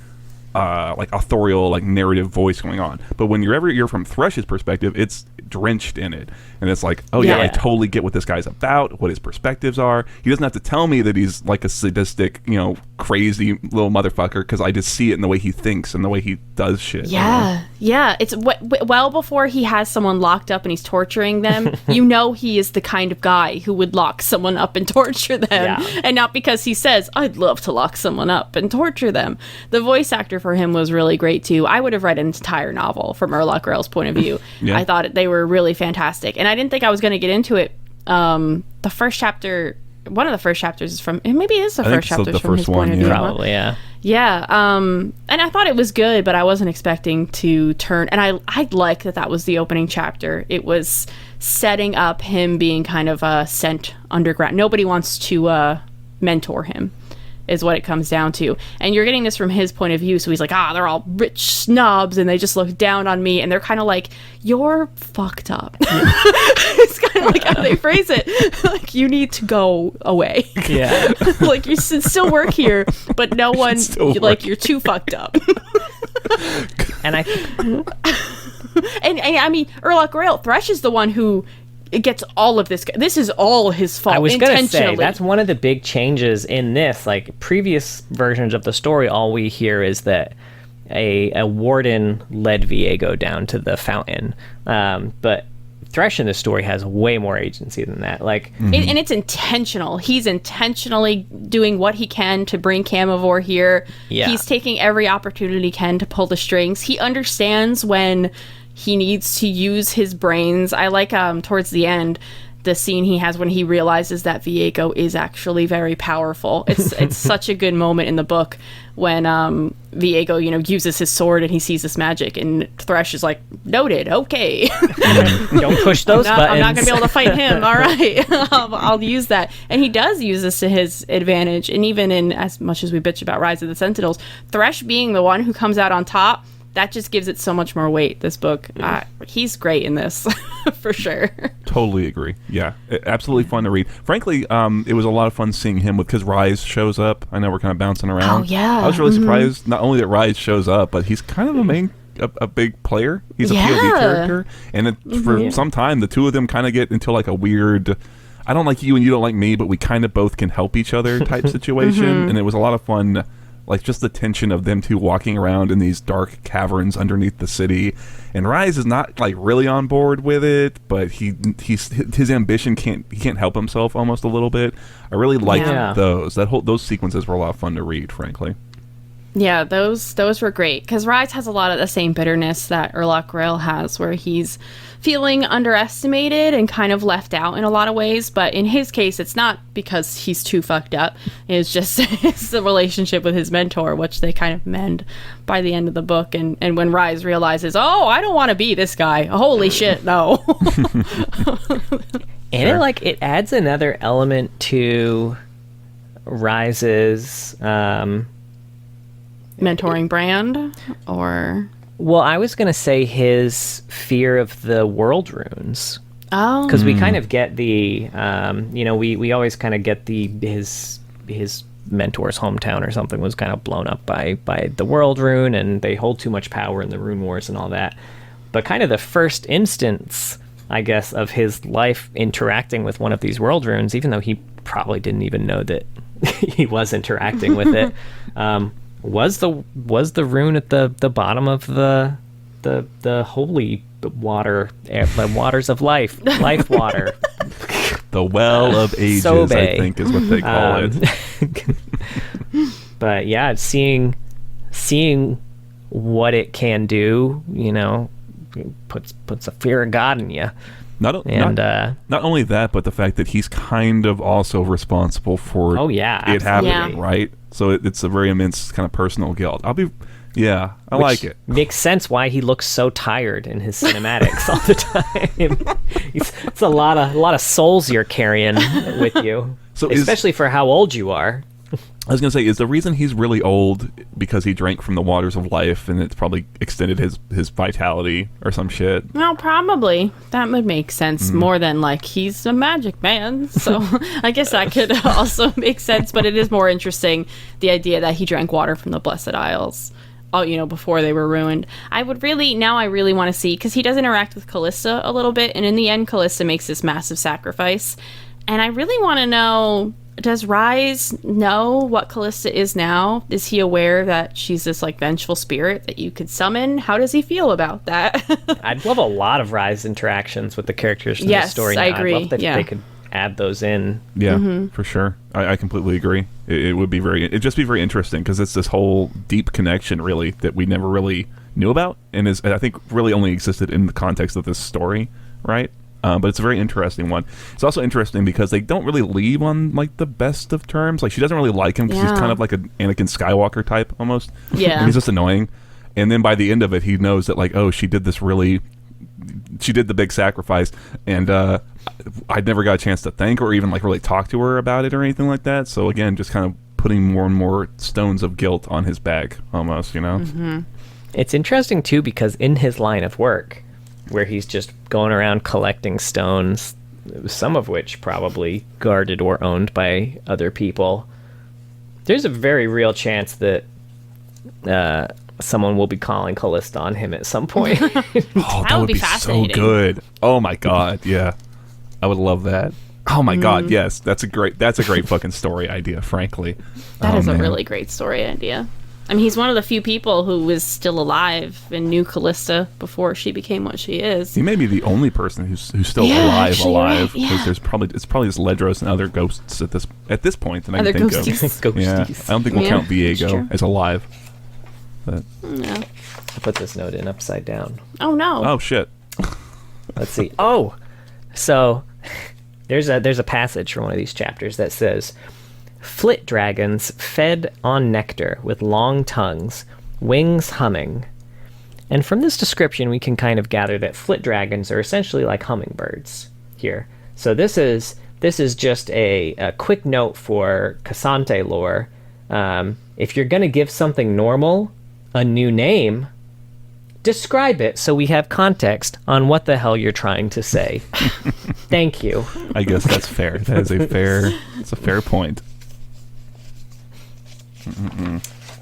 like authorial, like narrative voice going on. But whenever you're from Thresh's perspective, it's drenched in it, and it's like, oh yeah, I totally get what this guy's about, what his perspectives are. He doesn't have to tell me that he's like a sadistic, crazy little motherfucker, because I just see it in the way he thinks and the way he does shit. Yeah, it's well before he has someone locked up and he's torturing them. He is the kind of guy who would lock someone up and torture them, and not because he says, I'd love to lock someone up and torture them. The voice actor for him was really great too. I would have read an entire novel from Urlach Rail's point of view. I thought they were really fantastic, and I didn't think I was going to get into it. The first chapter, one of the first chapters is from, maybe it is the first chapter from his point of view. Probably, yeah. Yeah, and I thought it was good, but I wasn't expecting to turn, and I like that was the opening chapter. It was setting up him being kind of sent underground. Nobody wants to mentor him, is what it comes down to. And you're getting this from his point of view, so he's like, they're all rich snobs, and they just look down on me, and they're kind of like, you're fucked up. It's kind of like how they phrase it. Like, you need to go away. Yeah. Like, you should still work here, but no one, you're too fucked up. And I mean, Urlach Rail, Thresh is the one who gets all of this. This is all his fault. I was gonna say, that's one of the big changes in this. Like, previous versions of the story, all we hear is that a warden led Viego down to the fountain. But Thresh in this story has way more agency than that. Like, and it's intentional. He's intentionally doing what he can to bring Camivore here. Yeah. He's taking every opportunity he can to pull the strings. He understands when he needs to use his brains. I like towards the end the scene he has when he realizes that Viego is actually very powerful. It's such a good moment in the book when Viego uses his sword and he sees this magic, and Thresh is like, noted, okay. Don't push those buttons. I'm not gonna be able to fight him. All right. I'll use that. And he does use this to his advantage. And even in, as much as we bitch about Rise of the Sentinels, Thresh being the one who comes out on top, that just gives it so much more weight, this book. He's great in this, for sure. Totally agree. Yeah, absolutely fun to read. Frankly, it was a lot of fun seeing him because Rise shows up. I know we're kind of bouncing around. Oh, yeah. I was really surprised, not only that Rise shows up, but he's kind of a big player. He's a POV character. And for some time, the two of them kind of get into like a weird, I don't like you and you don't like me, but we kind of both can help each other type situation. And it was a lot of fun. Like, just the tension of them two walking around in these dark caverns underneath the city, and Rise is not like really on board with it, but his ambition can't help himself almost a little bit. I really liked those. Those sequences were a lot of fun to read, frankly. Yeah, those were great, because Rise has a lot of the same bitterness that Urlach Rail has, where he's feeling underestimated and kind of left out in a lot of ways. But in his case, it's not because he's too fucked up. It's just it's the relationship with his mentor, which they kind of mend by the end of the book. And when Rise realizes, oh, I don't want to be this guy. Holy shit, no. And it adds another element to Rise's mentoring brand, or... Well, I was going to say his fear of the world runes. Oh. Because we kind of get the, we always kind of get his mentor's hometown or something was kind of blown up by the world rune, and they hold too much power in the rune wars and all that. But kind of the first instance, I guess, of his life interacting with one of these world runes, even though he probably didn't even know that he was interacting with it, was the rune at the bottom of the holy water, the waters of life water. The well of ages, Sobe. I think, is what they call it. But yeah, seeing what it can do, puts a fear of God in you. Not only that, but the fact that he's kind of also responsible for it happening, right? So it's a very immense kind of personal guilt. I like it. Makes sense why he looks so tired in his cinematics all the time. It's a lot of souls you're carrying with you, especially for how old you are. I was going to say, is the reason he's really old because he drank from the waters of life and it's probably extended his vitality or some shit? Well, probably. That would make sense more than, like, he's a magic man. So I guess that could also make sense. But it is more interesting, the idea that he drank water from the Blessed Isles, before they were ruined. I really want to see, because he does interact with Callista a little bit. And in the end, Callista makes this massive sacrifice. And I really want to know... Does Rise know what Callista is now? Is he aware that she's this, like, vengeful spirit that you could summon? How does he feel about that? I'd love a lot of Rise interactions with the characters in the story now. I agree. I'd love that they could add those in. Yeah, for sure. I completely agree. It'd just be very interesting, because it's this whole deep connection, really, that we never really knew about, and I think really only existed in the context of this story, right? But it's a very interesting one. It's also interesting because they don't really leave on, like, the best of terms. Like, she doesn't really like him because he's kind of like an Anakin Skywalker type, almost. Yeah. And he's just annoying. And then by the end of it, he knows that, like, she did the big sacrifice, and I'd never got a chance to thank her or even, like, really talk to her about it or anything like that. So, again, just kind of putting more and more stones of guilt on his back, almost, Mm-hmm. It's interesting, too, because in his line of work, where he's just going around collecting stones, some of which probably guarded or owned by other people, there's a very real chance that someone will be calling Callista on him at some point. That would be fascinating. So good. Oh my god, yeah. I would love that. Oh my god, yes. That's a great fucking story idea, frankly. That is a really great story idea. I mean, he's one of the few people who was still alive and knew Callista before she became what she is. He may be the only person who's still alive, because it's probably just Ledros and other ghosts at this point that I can think of. Yeah, I don't think we'll count Viego as alive. But yeah. I put this note in upside down. Oh no! Oh shit! Let's see. Oh, so there's a passage from one of these chapters that says, "Flit dragons fed on nectar with long tongues, wings humming." And from this description, we can kind of gather that flit dragons are essentially like hummingbirds here. So this is just a quick note for Cassante lore. If you're going to give something normal a new name, describe it so we have context on what the hell you're trying to say. Thank you. I guess that's fair. That is it's a fair point.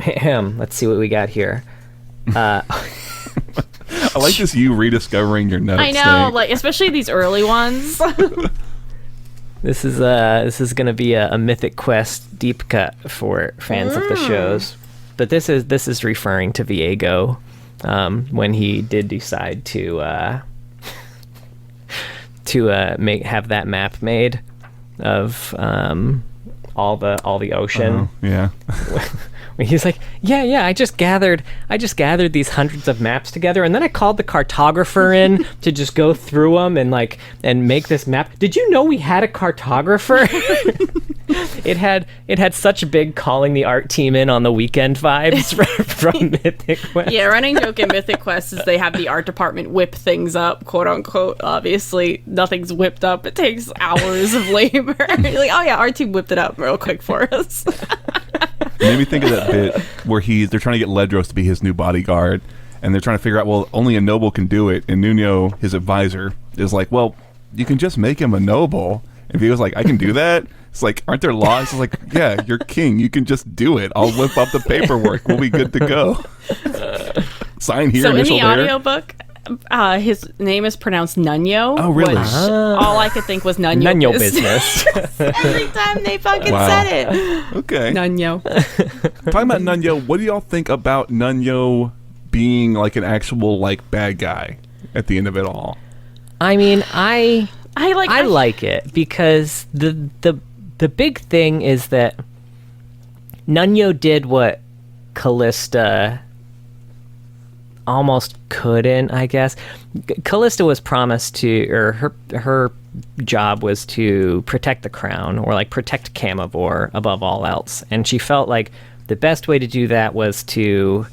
Let's see what we got here. I like this, you rediscovering your notes. I know, like, especially these early ones. This is gonna be a Mythic Quest deep cut for fans of the shows. But this is referring to Viego, when he did decide to have that map made of all the ocean. Yeah. He's like, yeah, I just gathered these hundreds of maps together, and then I called the cartographer in to just go through them and make this map. Did you know we had a cartographer? It had such big calling the art team in on the weekend vibes from Mythic Quest. Yeah, running joke in Mythic Quest is they have the art department whip things up, quote unquote. Obviously, nothing's whipped up. It takes hours of labor. You're like, oh yeah, our team whipped it up real quick for us. It made me think of that bit where they're trying to get Ledros to be his new bodyguard, and they're trying to figure out, well, only a noble can do it. And Nuno, his advisor, is like, well, you can just make him a noble. And he was like, I can do that? It's like, aren't there laws? It's like, yeah, you're king. You can just do it. I'll whip up the paperwork. We'll be good to go. Sign here, so in initial the there. audiobook, His name is pronounced Nunyo. Oh, really? Which all I could think was Nunyo. Nunyo business. Every time they fucking said it. Okay. Nunyo. Talking about Nunyo, what do y'all think about Nunyo being like an actual like bad guy at the end of it all? I mean, I I like it because the big thing is that Nunyo did what Callista almost couldn't, I guess. Callista was promised to, or her job was to protect the crown, or like protect Camivore above all else, and she felt like the best way to do that was to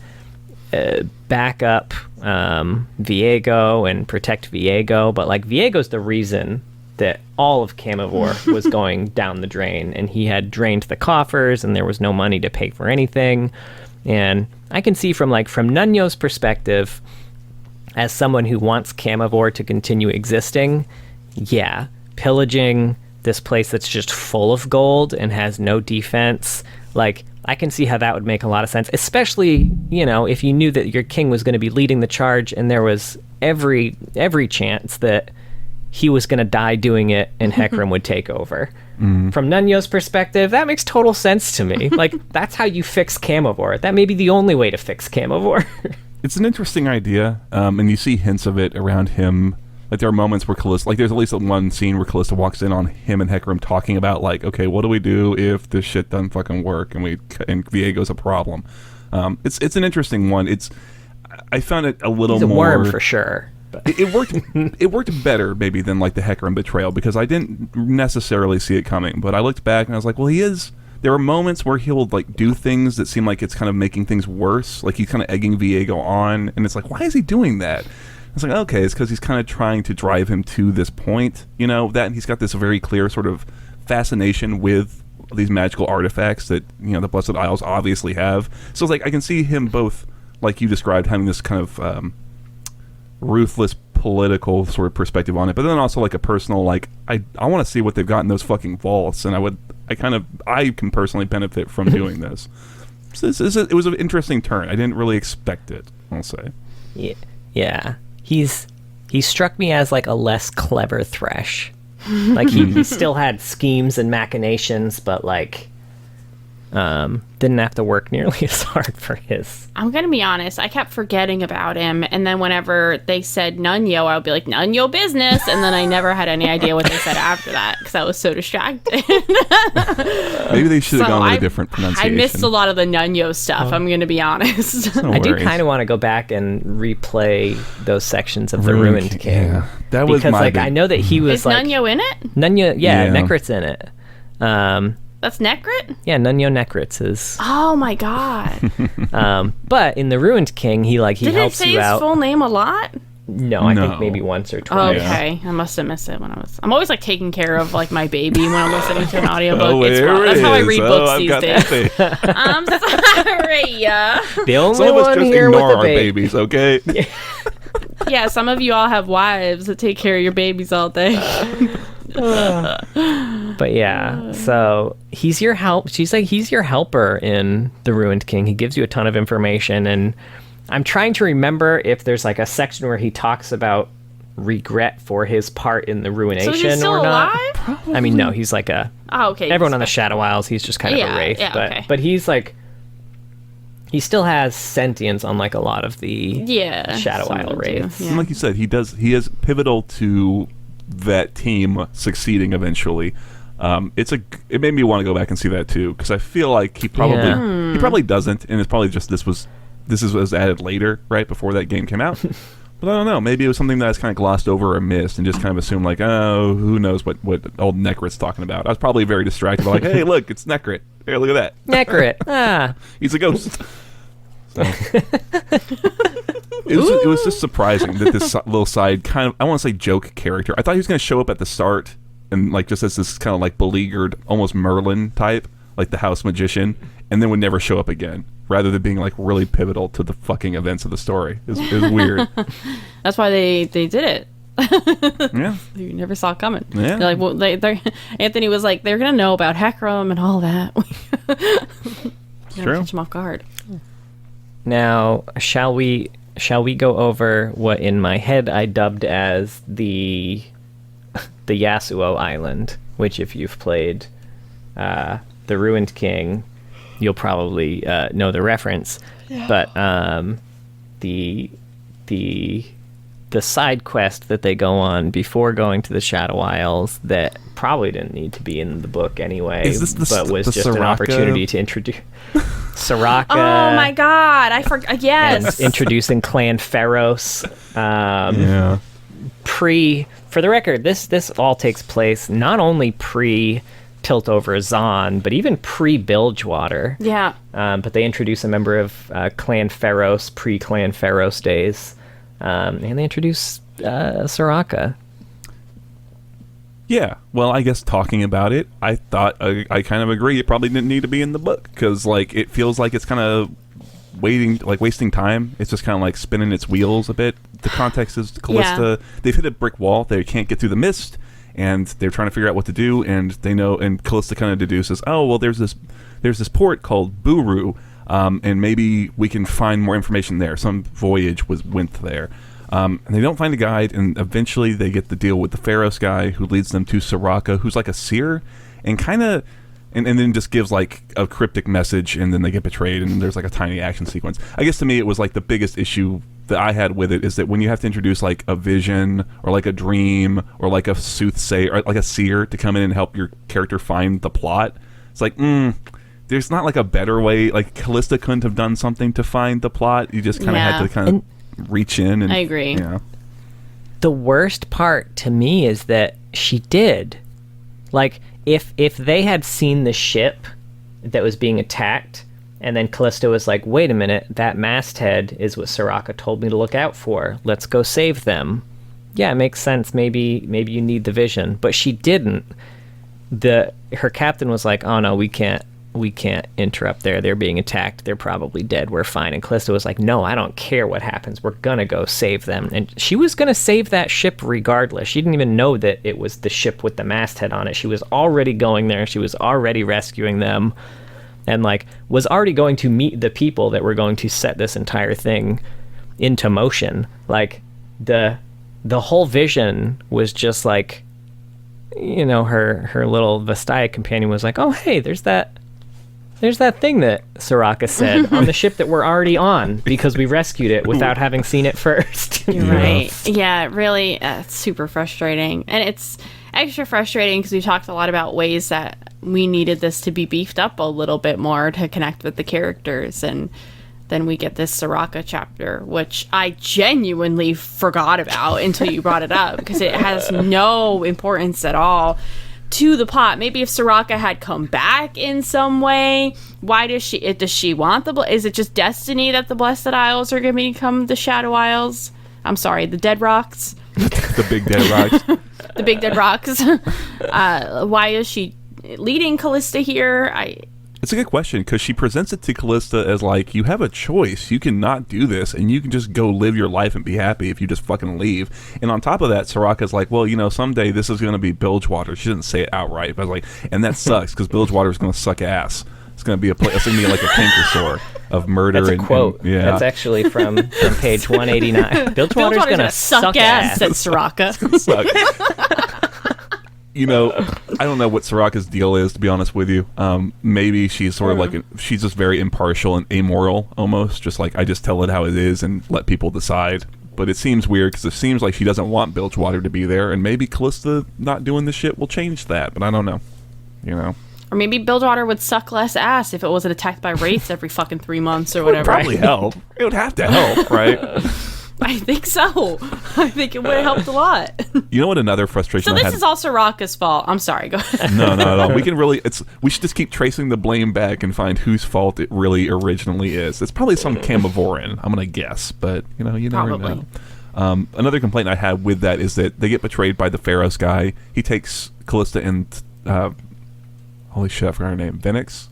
back up Viego and protect Viego, but like Viego's the reason that all of Camivore was going down the drain, and he had drained the coffers and there was no money to pay for anything. And I can see from Nunyo's perspective, as someone who wants Camivore to continue existing, yeah, pillaging this place that's just full of gold and has no defense, like, I can see how that would make a lot of sense, especially, you know, if you knew that your king was going to be leading the charge and there was every chance that he was going to die doing it and Hecarim would take over. From Nunyo's perspective, that makes total sense to me. Like, that's how you fix Camivore. That may be the only way to fix Camivore. It's an interesting idea, and you see hints of it around him. Like, there are moments where Callista, like, there's at least one scene where Callista walks in on him and Hecarim talking about, like, okay, what do we do if this shit doesn't fucking work and Viego's a problem? It's an interesting one. I found it a little He's a more worm for sure. It worked. It worked better maybe than like the Hecarim betrayal, because I didn't necessarily see it coming. But I looked back and I was like, well, he is. There are moments where he'll like do things that seem like it's kind of making things worse. Like he's kind of egging Viego on, and it's like, why is he doing that? It's like, okay, it's because he's kind of trying to drive him to this point. You know that, and he's got this very clear sort of fascination with these magical artifacts that, you know, the Blessed Isles obviously have. So it's like I can see him both, like you described, having this kind of ruthless political sort of perspective on it, but then also like a personal, like, I want to see what they've got in those fucking vaults, and I can personally benefit from doing this. So it was an interesting turn. I didn't really expect it, I'll say. Yeah. He struck me as like a less clever Thresh. Like he still had schemes and machinations, but like didn't have to work nearly as hard for his. I'm gonna be honest, I kept forgetting about him, and then whenever they said Nunyo, I would be like, Nunyo business, and then I never had any idea what they said after that because I was so distracted. Maybe they should have gone with a different pronunciation. I missed a lot of the Nunyo stuff, I'm gonna be honest. I do kind of want to go back and replay those sections of the Ruined King. Yeah, that was because like I know that he was Is Nunyo in it? Nunyo, yeah, Necrit's in it. That's Necrit? Yeah, Nunyo Necrit's is. Oh my god. But in the Ruined King, he helps you out. Did it say his full name a lot? No, I think maybe once or twice. Okay, I must have missed it when I was. I'm always like taking care of like my baby when I'm listening to an audiobook. That's how I read books these days. I'm sorry. The only some of us one just here ignore with our babies, okay? Yeah, some of you all have wives that take care of your babies all day. But yeah, so he's your help. She's like, he's your helper in the Ruined King. He gives you a ton of information, and I'm trying to remember if there's like a section where he talks about regret for his part in the Ruination, so is he still or not. Alive? Probably. I mean, no, he's like everyone on the Shadow Isles, he's just kind of a wraith, but he's like, he still has sentience on like a lot of the Shadow Isle wraiths. And like you said, he is pivotal to that team succeeding eventually. It made me want to go back and see that too, because I feel like he probably doesn't, and it's probably just this was added later, right before that game came out. But I don't know, maybe it was something that I was kind of glossed over or missed and just kind of assumed like, oh, who knows what old Necrit's talking about. I was probably very distracted by like, hey, look, it's Necrit. Hey, look at that. Necrit. He's a ghost. So. It was just surprising that this little side kind of, I want to say joke character. I thought he was going to show up at the start and like just as this kind of like beleaguered, almost Merlin type, like the house magician, and then would never show up again, rather than being like really pivotal to the fucking events of the story. It was weird. That's why they did it. Yeah, you never saw it coming. Yeah, they're like, well, Anthony was like, they're gonna know about Hecarim and all that. It's true. Catch them off guard. Now, shall we shall we go over what in my head I dubbed as the Yasuo Island, which if you've played The Ruined King, you'll probably know the reference. Yeah. But the side quest that they go on before going to the Shadow Isles that probably didn't need to be in the book anyway, but was just Soraka? An opportunity to introduce Soraka. Oh my god, I forgot. Yes, introducing Clan Pharos. For the record, this all takes place not only pre Piltover Zahn, but even pre Bilgewater. Yeah. But they introduce a member of Clan Pharos, pre-Clan Pharos days, and they introduce Soraka. Yeah, well, I guess talking about it, I thought I kind of agree. It probably didn't need to be in the book because, like, it feels like it's kind of wasting time. It's just kind of like spinning its wheels a bit. The context is Callista. Yeah. They've hit a brick wall. They can't get through the mist, and they're trying to figure out what to do. And they know. And Callista kind of deduces, oh, well, there's this port called Buru, and maybe we can find more information there. Some voyage went there. And they don't find a guide, and eventually they get the deal with the Pharos guy who leads them to Soraka, who's like a seer, and kind of, and then just gives like a cryptic message, and then they get betrayed, and there's like a tiny action sequence. I guess to me it was like the biggest issue that I had with it is that when you have to introduce like a vision or like a dream or like a soothsayer or like a seer to come in and help your character find the plot, it's like, there's not like a better way. Like Callista couldn't have done something to find the plot. You just kind of had to kind of reach in. And I agree. Yeah. The worst part to me is that she did. Like, if they had seen the ship that was being attacked, and then Callista was like, wait a minute, that masthead is what Soraka told me to look out for. Let's go save them. Yeah, it makes sense. Maybe you need the vision. But she didn't. Her captain was like, oh no, we can't interrupt there. They're being attacked. They're probably dead. We're fine. And Callista was like, no, I don't care what happens. We're gonna go save them. And she was gonna save that ship regardless. She didn't even know that it was the ship with the masthead on it. She was already going there. She was already rescuing them, and like was already going to meet the people that were going to set this entire thing into motion. Like the whole vision was just like, you know, her little Vestaya companion was like, oh hey, there's that thing that Soraka said on the ship that we're already on because we rescued it without having seen it first. You're right. Yeah, really, it's super frustrating. And it's extra frustrating because we talked a lot about ways that we needed this to be beefed up a little bit more to connect with the characters. And then we get this Soraka chapter, which I genuinely forgot about until you brought it up because it has no importance at all to the plot. Maybe if Soraka had come back in some way, why does she want is it just destiny that the Blessed Isles are going to become the Shadow Isles? I'm sorry, the Dead Rocks. The big dead rocks. The big dead rocks. Why is she leading Callista here? It's a good question because she presents it to Callista as like, you have a choice. You can not do this, and you can just go live your life and be happy if you just fucking leave. And on top of that, Soraka's like, well, you know, someday this is going to be Bilgewater. She didn't say it outright, but I was like, and that sucks because Bilgewater is going to suck ass. It's going to be it's going to be like a canker sore of murder. That's a quote. Yeah. That's actually from page 189. Bilgewater's going to suck ass, said Soraka. You know, I don't know what Soraka's deal is, to be honest with you. Maybe she's sort of like, she's just very impartial and amoral, almost. Just like, I just tell it how it is and let people decide. But it seems weird, because it seems like she doesn't want Bilgewater to be there, and maybe Callista not doing the shit will change that, but I don't know. You know? Or maybe Bilgewater would suck less ass if it wasn't attacked by wraiths every fucking 3 months or whatever. It would probably help. It would have to help, right? I think so. I think it would have helped a lot. You know what another frustration I had? So this is all Soraka's fault. I'm sorry, go ahead. No, not at all. We should just keep tracing the blame back and find whose fault it really originally is. It's probably some Camavoran, I'm going to guess, but you never know. Another complaint I had with that is that they get betrayed by the Pharos guy. He takes Callista and holy shit, I forgot her name. Venix?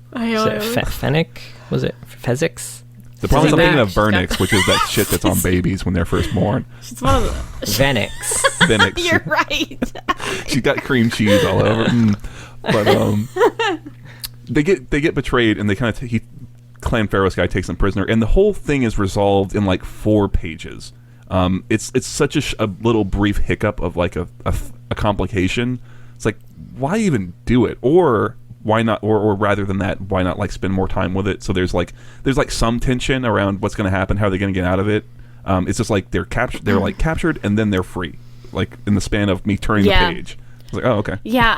Fennec? Was it Fezzix? The problem is I'm thinking of Vernix, which is that shit that's on babies when they're first born. She's one of the... Venix. Venix. You're right. She's got cream cheese all over. But they get betrayed, and they kind of Clanferros guy takes them prisoner, and the whole thing is resolved in like 4 pages. It's such a little brief hiccup of like a complication. It's like, why even do it? Or why not? Or rather than that, why not like spend more time with it? So there's like some tension around what's going to happen, how they're going to get out of it. It's just like they're like captured and then they're free, like in the span of me turning the page. I was like, oh, okay. Yeah,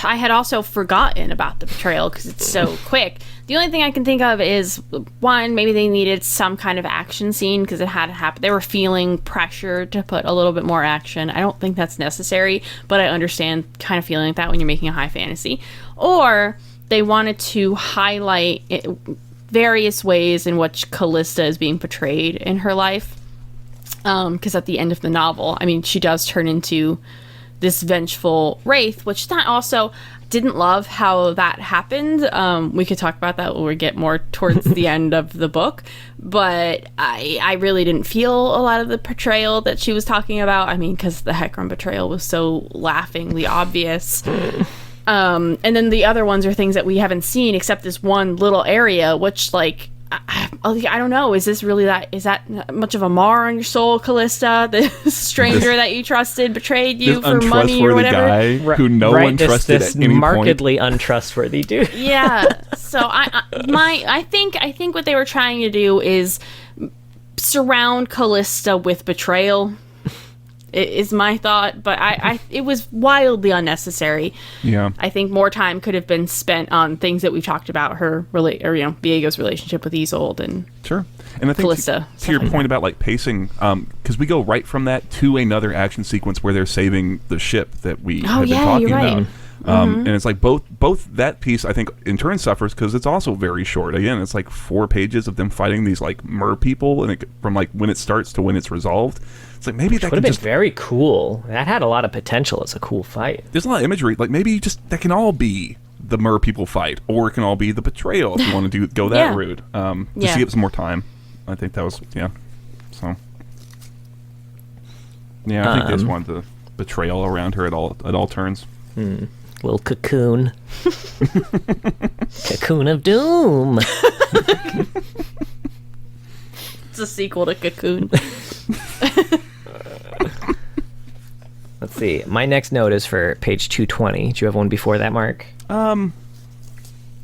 I had also forgotten about the betrayal because it's so quick. The only thing I can think of is, one, maybe they needed some kind of action scene because it had to happen. They were feeling pressure to put a little bit more action. I don't think that's necessary, but I understand kind of feeling like that when you're making a high fantasy. Or they wanted to highlight various ways in which Callista is being portrayed in her life. Because at the end of the novel, I mean, she does turn into this vengeful wraith, which I also didn't love how that happened. We could talk about that when we get more towards the end of the book, but I really didn't feel a lot of the portrayal that she was talking about. I mean, because the Hecarim betrayal was so laughingly obvious. And then the other ones are things that we haven't seen except this one little area, which like I don't know. Is that much of a mar on your soul, Callista? The stranger that you trusted betrayed you for money or whatever. Guy who no one trusted at any markedly point. Untrustworthy dude. Yeah. So I think what they were trying to do is surround Callista with betrayal. Is my thought, but it was wildly unnecessary. Yeah, I think more time could have been spent on things that we've talked about, Viego's relationship with Isolde and sure. And I think Callista. To your point about like pacing, because we go right from that to another action sequence where they're saving the ship that we have been talking about. And it's like both that piece I think in turn suffers because it's also very short. Again, it's like 4 pages of them fighting these like mer people, and from like when it starts to when it's resolved. It's like maybe that would have been very cool. That had a lot of potential as a cool fight. There's a lot of imagery. Like maybe that can all be the mer people fight, or it can all be the betrayal if you want to go that route. Just to give some more time. I think that was So yeah, I think they just wanted the betrayal around her at all turns. Little cocoon. Cocoon of Doom. It's a sequel to Cocoon. Let's see. My next note is for page 220. Do you have one before that, Mark? I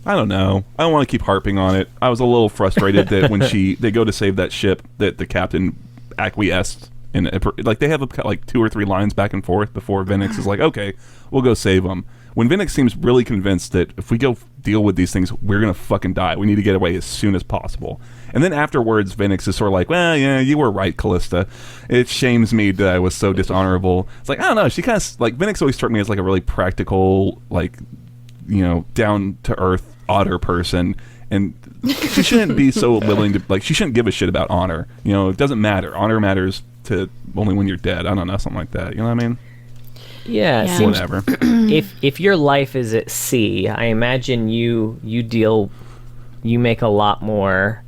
don't know. I don't want to keep harping on it. I was a little frustrated that when they go to save that ship, that the captain acquiesced. Like they have like 2 or 3 lines back and forth before Vinix is like, okay, we'll go save them. When Vinix seems really convinced that if we go deal with these things, we're going to fucking die. We need to get away as soon as possible. And then afterwards, Vinix is sort of like, well, yeah, you were right, Callista. It shames me that I was so dishonorable. It's like, I don't know. She kind of, like, Vinix always struck me as like a really practical, like, down-to-earth, otter person. And she shouldn't be so willing to, like, she shouldn't give a shit about honor. It doesn't matter. Honor matters to only when you're dead. I don't know, something like that. You know what I mean? Yeah. Seems, whatever. If your life is at sea, I imagine you make a lot more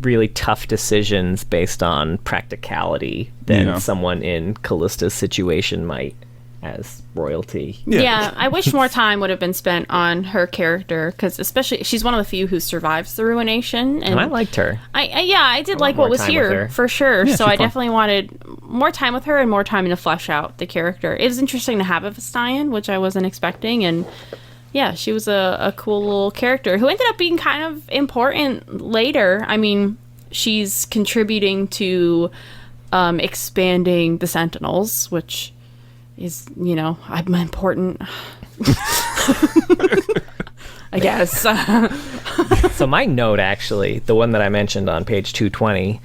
really tough decisions based on practicality than someone in Callista's situation might as royalty. Yeah, I wish more time would have been spent on her character because especially she's one of the few who survives the ruination, and I liked her. I did like what was here for sure. Yeah, so I definitely wanted more time with her and more time to flesh out the character. It was interesting to have a Vestian, which I wasn't expecting, and yeah, she was a cool little character who ended up being kind of important later. I mean, she's contributing to expanding the Sentinels, which is, I'm important. I guess. So my note, actually, the one that I mentioned on page 220,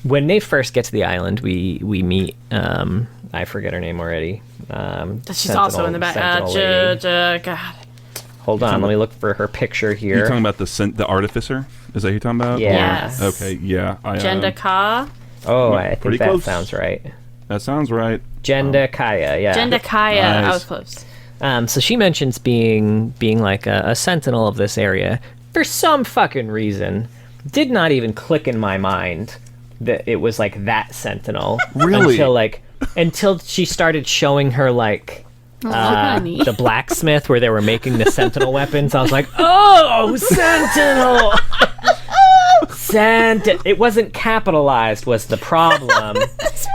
when they first get to the island, we meet, I forget her name already. She's also in the back. God. Hold on, let me look for her picture here. You're talking about the artificer? Is that who you're talking about? Yeah. Yes. Okay, yeah. Jenda Ka? Oh, I think that close. sounds right. That sounds right. Jenda Kaya, yeah. Jenda Kaya. Nice. I was close. So she mentions being like a sentinel of this area. For some fucking reason, did not even click in my mind that it was like that sentinel. Really? Until she started showing her like Honey. the blacksmith where they were making the sentinel weapons. I was like, oh, sentinel. It wasn't capitalized was the problem.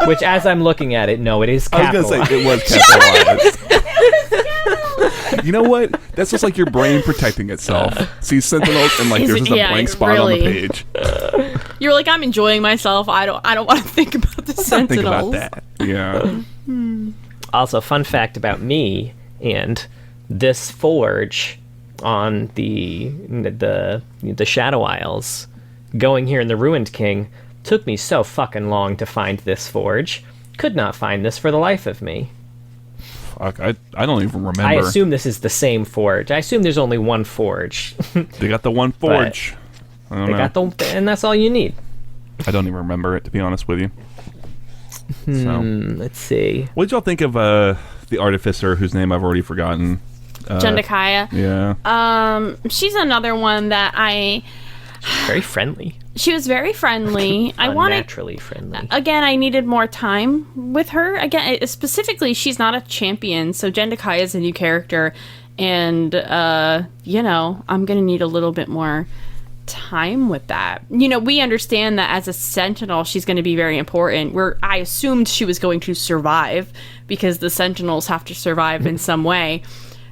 Which, as I'm looking at it, no, it is capitalized. I was going to say, it was capitalized. You know what? That's just like your brain protecting itself. See Sentinels and like there's just a blank spot on the page. You're like, I'm enjoying myself. I don't want to think about the Sentinels. Think about that. Yeah. Also, fun fact about me and this forge on the Shadow Isles, going here in the Ruined King, took me so fucking long to find this forge. Could not find this for the life of me. Fuck, I don't even remember. I assume this is the same forge. I assume there's only one forge. They got the one forge. I don't know. And that's all you need. I don't even remember it, to be honest with you. Let's see. What did y'all think of the artificer whose name I've already forgotten? Jendikaya. Yeah. She's another one that Very friendly. She was very friendly. Unnaturally friendly. Again, I needed more time with her. Again, specifically, she's not a champion, so Jendikaya is a new character, and I'm gonna need a little bit more time with that. We understand that as a Sentinel, she's going to be very important. I assumed she was going to survive because the Sentinels have to survive in some way.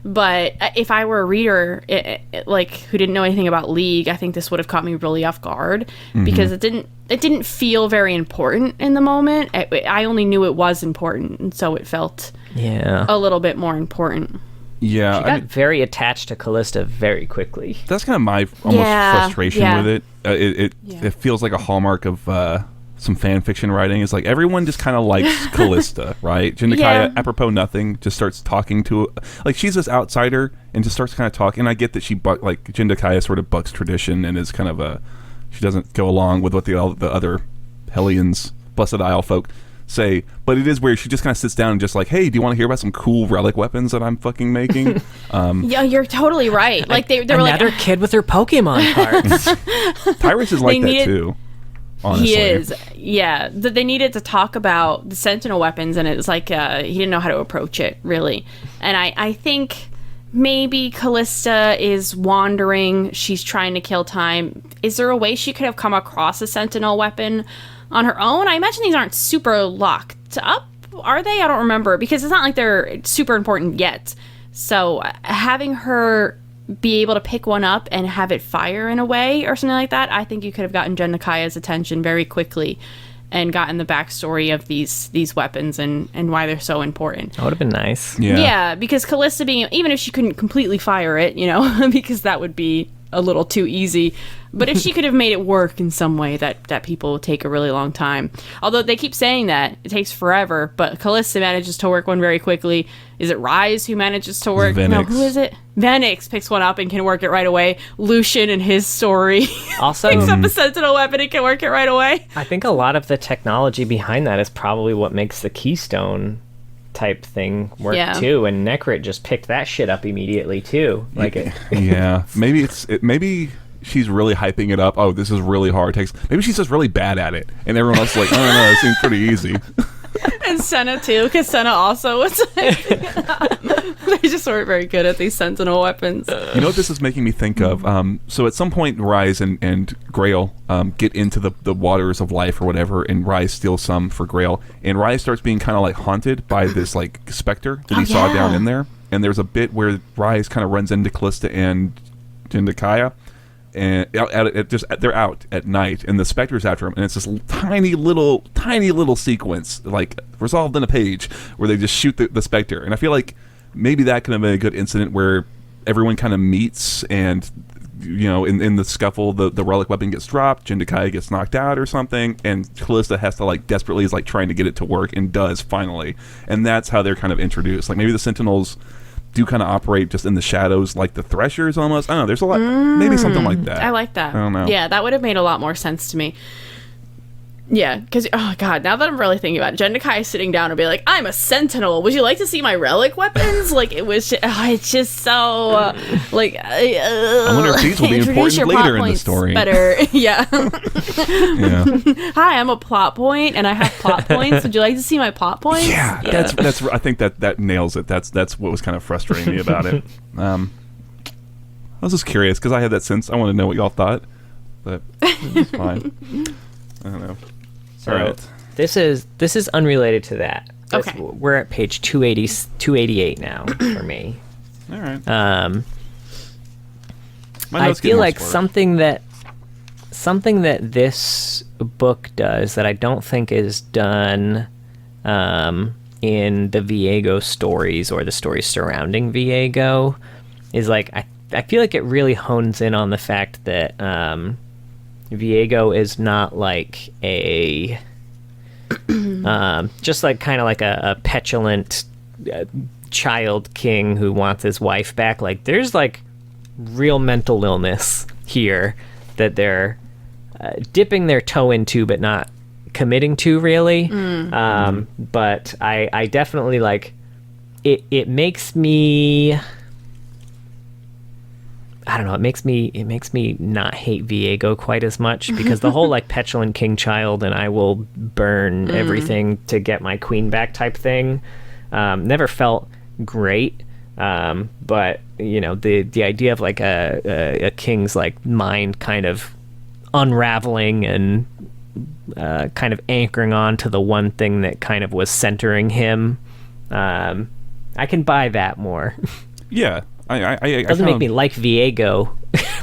But if I were a reader, who didn't know anything about League, I think this would have caught me really off guard because it didn't feel very important in the moment. I only knew it was important, and so it felt a little bit more important. Yeah, she got very attached to Callista very quickly. That's kind of my frustration with it. It feels like a hallmark of some fan fiction writing. It's like everyone just kind of likes Callista, right? Jendikaya, apropos nothing, just starts talking to like she's this outsider and just starts kind of talking. And I get that Jendikaya sort of bucks tradition and is kind of she doesn't go along with what the other Hellions, Blessed Isle folk say, but it is weird. She just kind of sits down and just like, hey, do you want to hear about some cool relic weapons that I'm fucking making? Yeah, you're totally right. Like they were another kid with her Pokemon cards. Tyrus is like that too. Honestly. He is, yeah. They needed to talk about the Sentinel weapons, and it was like he didn't know how to approach it, really. And I think maybe Callista is wandering. She's trying to kill time. Is there a way she could have come across a Sentinel weapon on her own? I imagine these aren't super locked up, are they? I don't remember, because it's not like they're super important yet. So having her be able to pick one up and have it fire in a way or something like that, I think you could have gotten Jendikaya's attention very quickly and gotten the backstory of these weapons and why they're so important. That would have been nice. Yeah, because Callista even if she couldn't completely fire it, because that would be a little too easy. But if she could have made it work in some way, that people would take a really long time. Although they keep saying that it takes forever, but Callista manages to work one very quickly. Is it Rise who manages to work? Venix. No, who is it? Venix picks one up and can work it right away. Lucian in his story also picks up a Sentinel weapon and can work it right away. I think a lot of the technology behind that is probably what makes the Keystone type thing work too, and Necrit just picked that shit up immediately too. Yeah, maybe maybe she's really hyping it up. Oh, this is really hard. Maybe she's just really bad at it, and everyone else is like, oh no, it seems pretty easy. And Senna too, because Senna also was they just weren't very good at these Sentinel weapons. You know what this is making me think of? So at some point, Rise and Grail get into the waters of life or whatever, and Rise steals some for Grail, and Rise starts being kind of like haunted by this like specter that he saw down in there. And there's a bit where Rise kind of runs into Callista and Jendikaya, and they're out at night, and the specter's after him, and it's this tiny little sequence like resolved in a page where they just shoot the specter. And I feel like maybe that could have been a good incident where everyone kind of meets, and in the scuffle the relic weapon gets dropped, Jendikaya gets knocked out or something, and Callista has to like desperately is like trying to get it to work, and does finally. And that's how they're kind of introduced. Like maybe the Sentinels do kind of operate just in the shadows like the Threshers almost. I don't know, there's a lot, maybe something like that. I like that. I don't know. Yeah, that would have made a lot more sense to me. Yeah, because, oh god, now that I'm really thinking about it, Jendikaya sitting down and be like, I'm a Sentinel, would you like to see my relic weapens? Like, it was just, it's just so, I wonder if these will be important later in the story. Better, yeah. Yeah. Hi, I'm a plot point, and I have plot points. Would you like to see my plot points? Yeah. That's. I think that nails it. That's what was kind of frustrating me about it. I was just curious, because I had that sense. I want to know what y'all thought. but it's fine. I don't know. So All right. this is unrelated to that. Okay. We're at page 288 now for me. All right. I notes get feel more like sparse. something that this book does that I don't think is done in the Viego stories or the stories surrounding Viego is like I feel like it really hones in on the fact that Viego is not like a just like kind of like a petulant child king who wants his wife back. Like there's like real mental illness here that they're dipping their toe into but not committing to really. But I definitely like it makes me, I don't know, it makes me not hate Viego quite as much because the whole like petulant king child and I will burn everything to get my queen back type thing never felt great. But you know, the idea of like a king's like mind kind of unraveling and kind of anchoring on to the one thing that kind of was centering him, I can buy that more. Yeah. It doesn't make me like Viego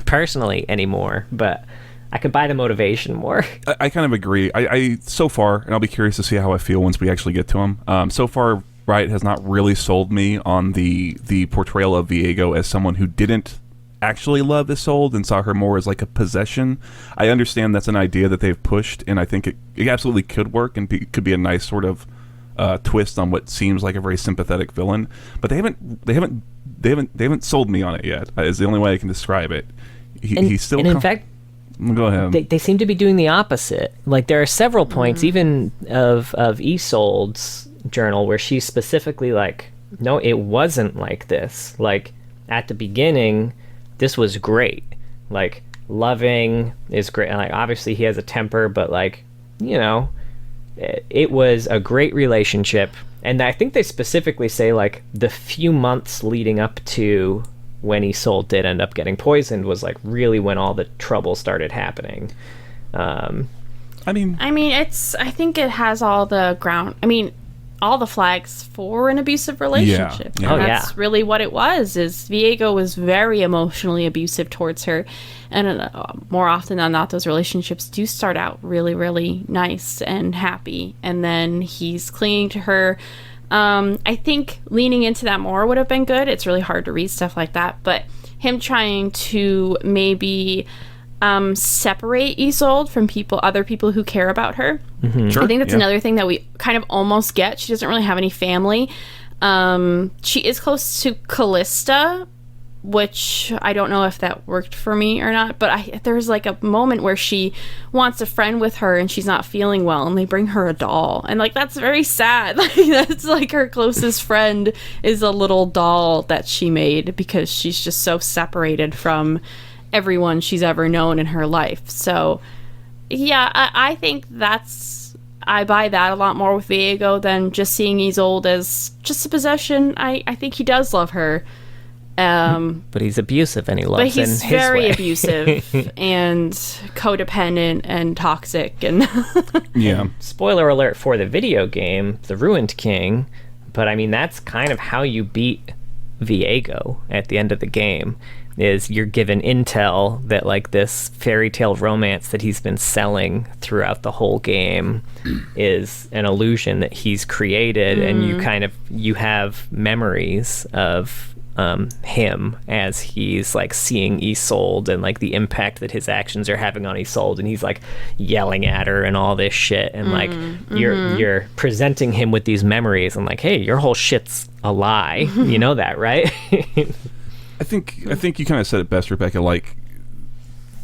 personally anymore, but I could buy the motivation more. I kind of agree. I so far, and I'll be curious to see how I feel once we actually get to him. So far, Riot has not really sold me on the portrayal of Viego as someone who didn't actually love Isolde and saw her more as like a possession. I understand that's an idea that they've pushed, and I think it absolutely could work and could be a nice sort of twist on what seems like a very sympathetic villain. But they haven't sold me on it yet. Is the only way I can describe it. He's still. And in fact, go ahead. They seem to be doing the opposite. Like there are several points, even of Isolde's journal, where she's specifically like, "No, it wasn't like this. Like at the beginning, this was great. Like loving is great. And like obviously he has a temper, but like you know, it was a great relationship." And I think they specifically say like the few months leading up to when Isolde did end up getting poisoned was like really when all the trouble started happening. I think it has all the flags for an abusive relationship. Yeah. And that's really what it was. Is Viego was very emotionally abusive towards her, and more often than not, those relationships do start out really, really nice and happy, and then he's clinging to her. I think leaning into that more would have been good. It's really hard to read stuff like that, but him trying to maybe separate Isolde from other people who care about her. Mm-hmm. Sure, I think that's another thing that we kind of almost get. She doesn't really have any family. She is close to Callista, which I don't know if that worked for me or not, but there's like a moment where she wants a friend with her and she's not feeling well, and they bring her a doll, and like that's very sad. Like that's like her closest friend is a little doll that she made because she's just so separated from everyone she's ever known in her life. So yeah, I think I buy that a lot more with Viego than just seeing Isolde as just a possession. I think he does love her. But he's abusive and he loves in his way. But he's very abusive and codependent and toxic. And yeah. Spoiler alert for the video game, The Ruined King. But I mean, that's kind of how you beat Viego at the end of the game. Is you're given intel that like this fairy tale romance that he's been selling throughout the whole game is an illusion that he's created, and you have memories of him as he's like seeing Isolde and like the impact that his actions are having on Isolde, and he's like yelling at her and all this shit, and like you're presenting him with these memories and like, hey, your whole shit's a lie. You know that, right? I think you kind of said it best, Rebecca. Like,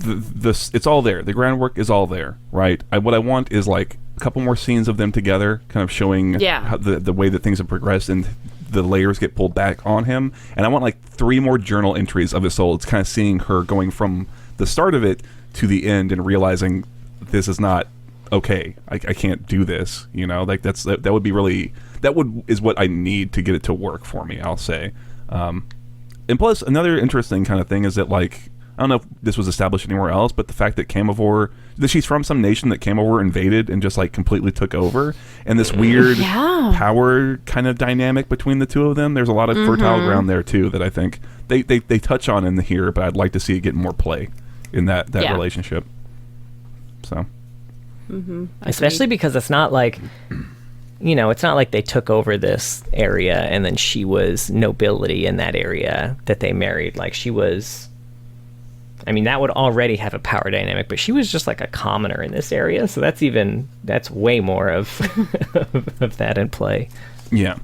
it's all there. The groundwork is all there, right? What I want is like a couple more scenes of them together, kind of showing how the way that things have progressed and the layers get pulled back on him. And I want like 3 more journal entries of Isolde. It's kind of seeing her going from the start of it to the end and realizing this is not okay. I can't do this. You know, like that would be really is what I need to get it to work for me, I'll say. And plus, another interesting kind of thing is that, like, I don't know if this was established anywhere else, but the fact that that she's from some nation that Camivore invaded and just like completely took over, and this weird power kind of dynamic between the two of them. There's a lot of fertile ground there too that I think they touch on in here, but I'd like to see it get more play in that relationship. So, especially because it's not like, it's not like they took over this area and then she was nobility in that area that they married. Like she was, that would already have a power dynamic, but she was just like a commoner in this area. So that's way more of of that in play. Yeah.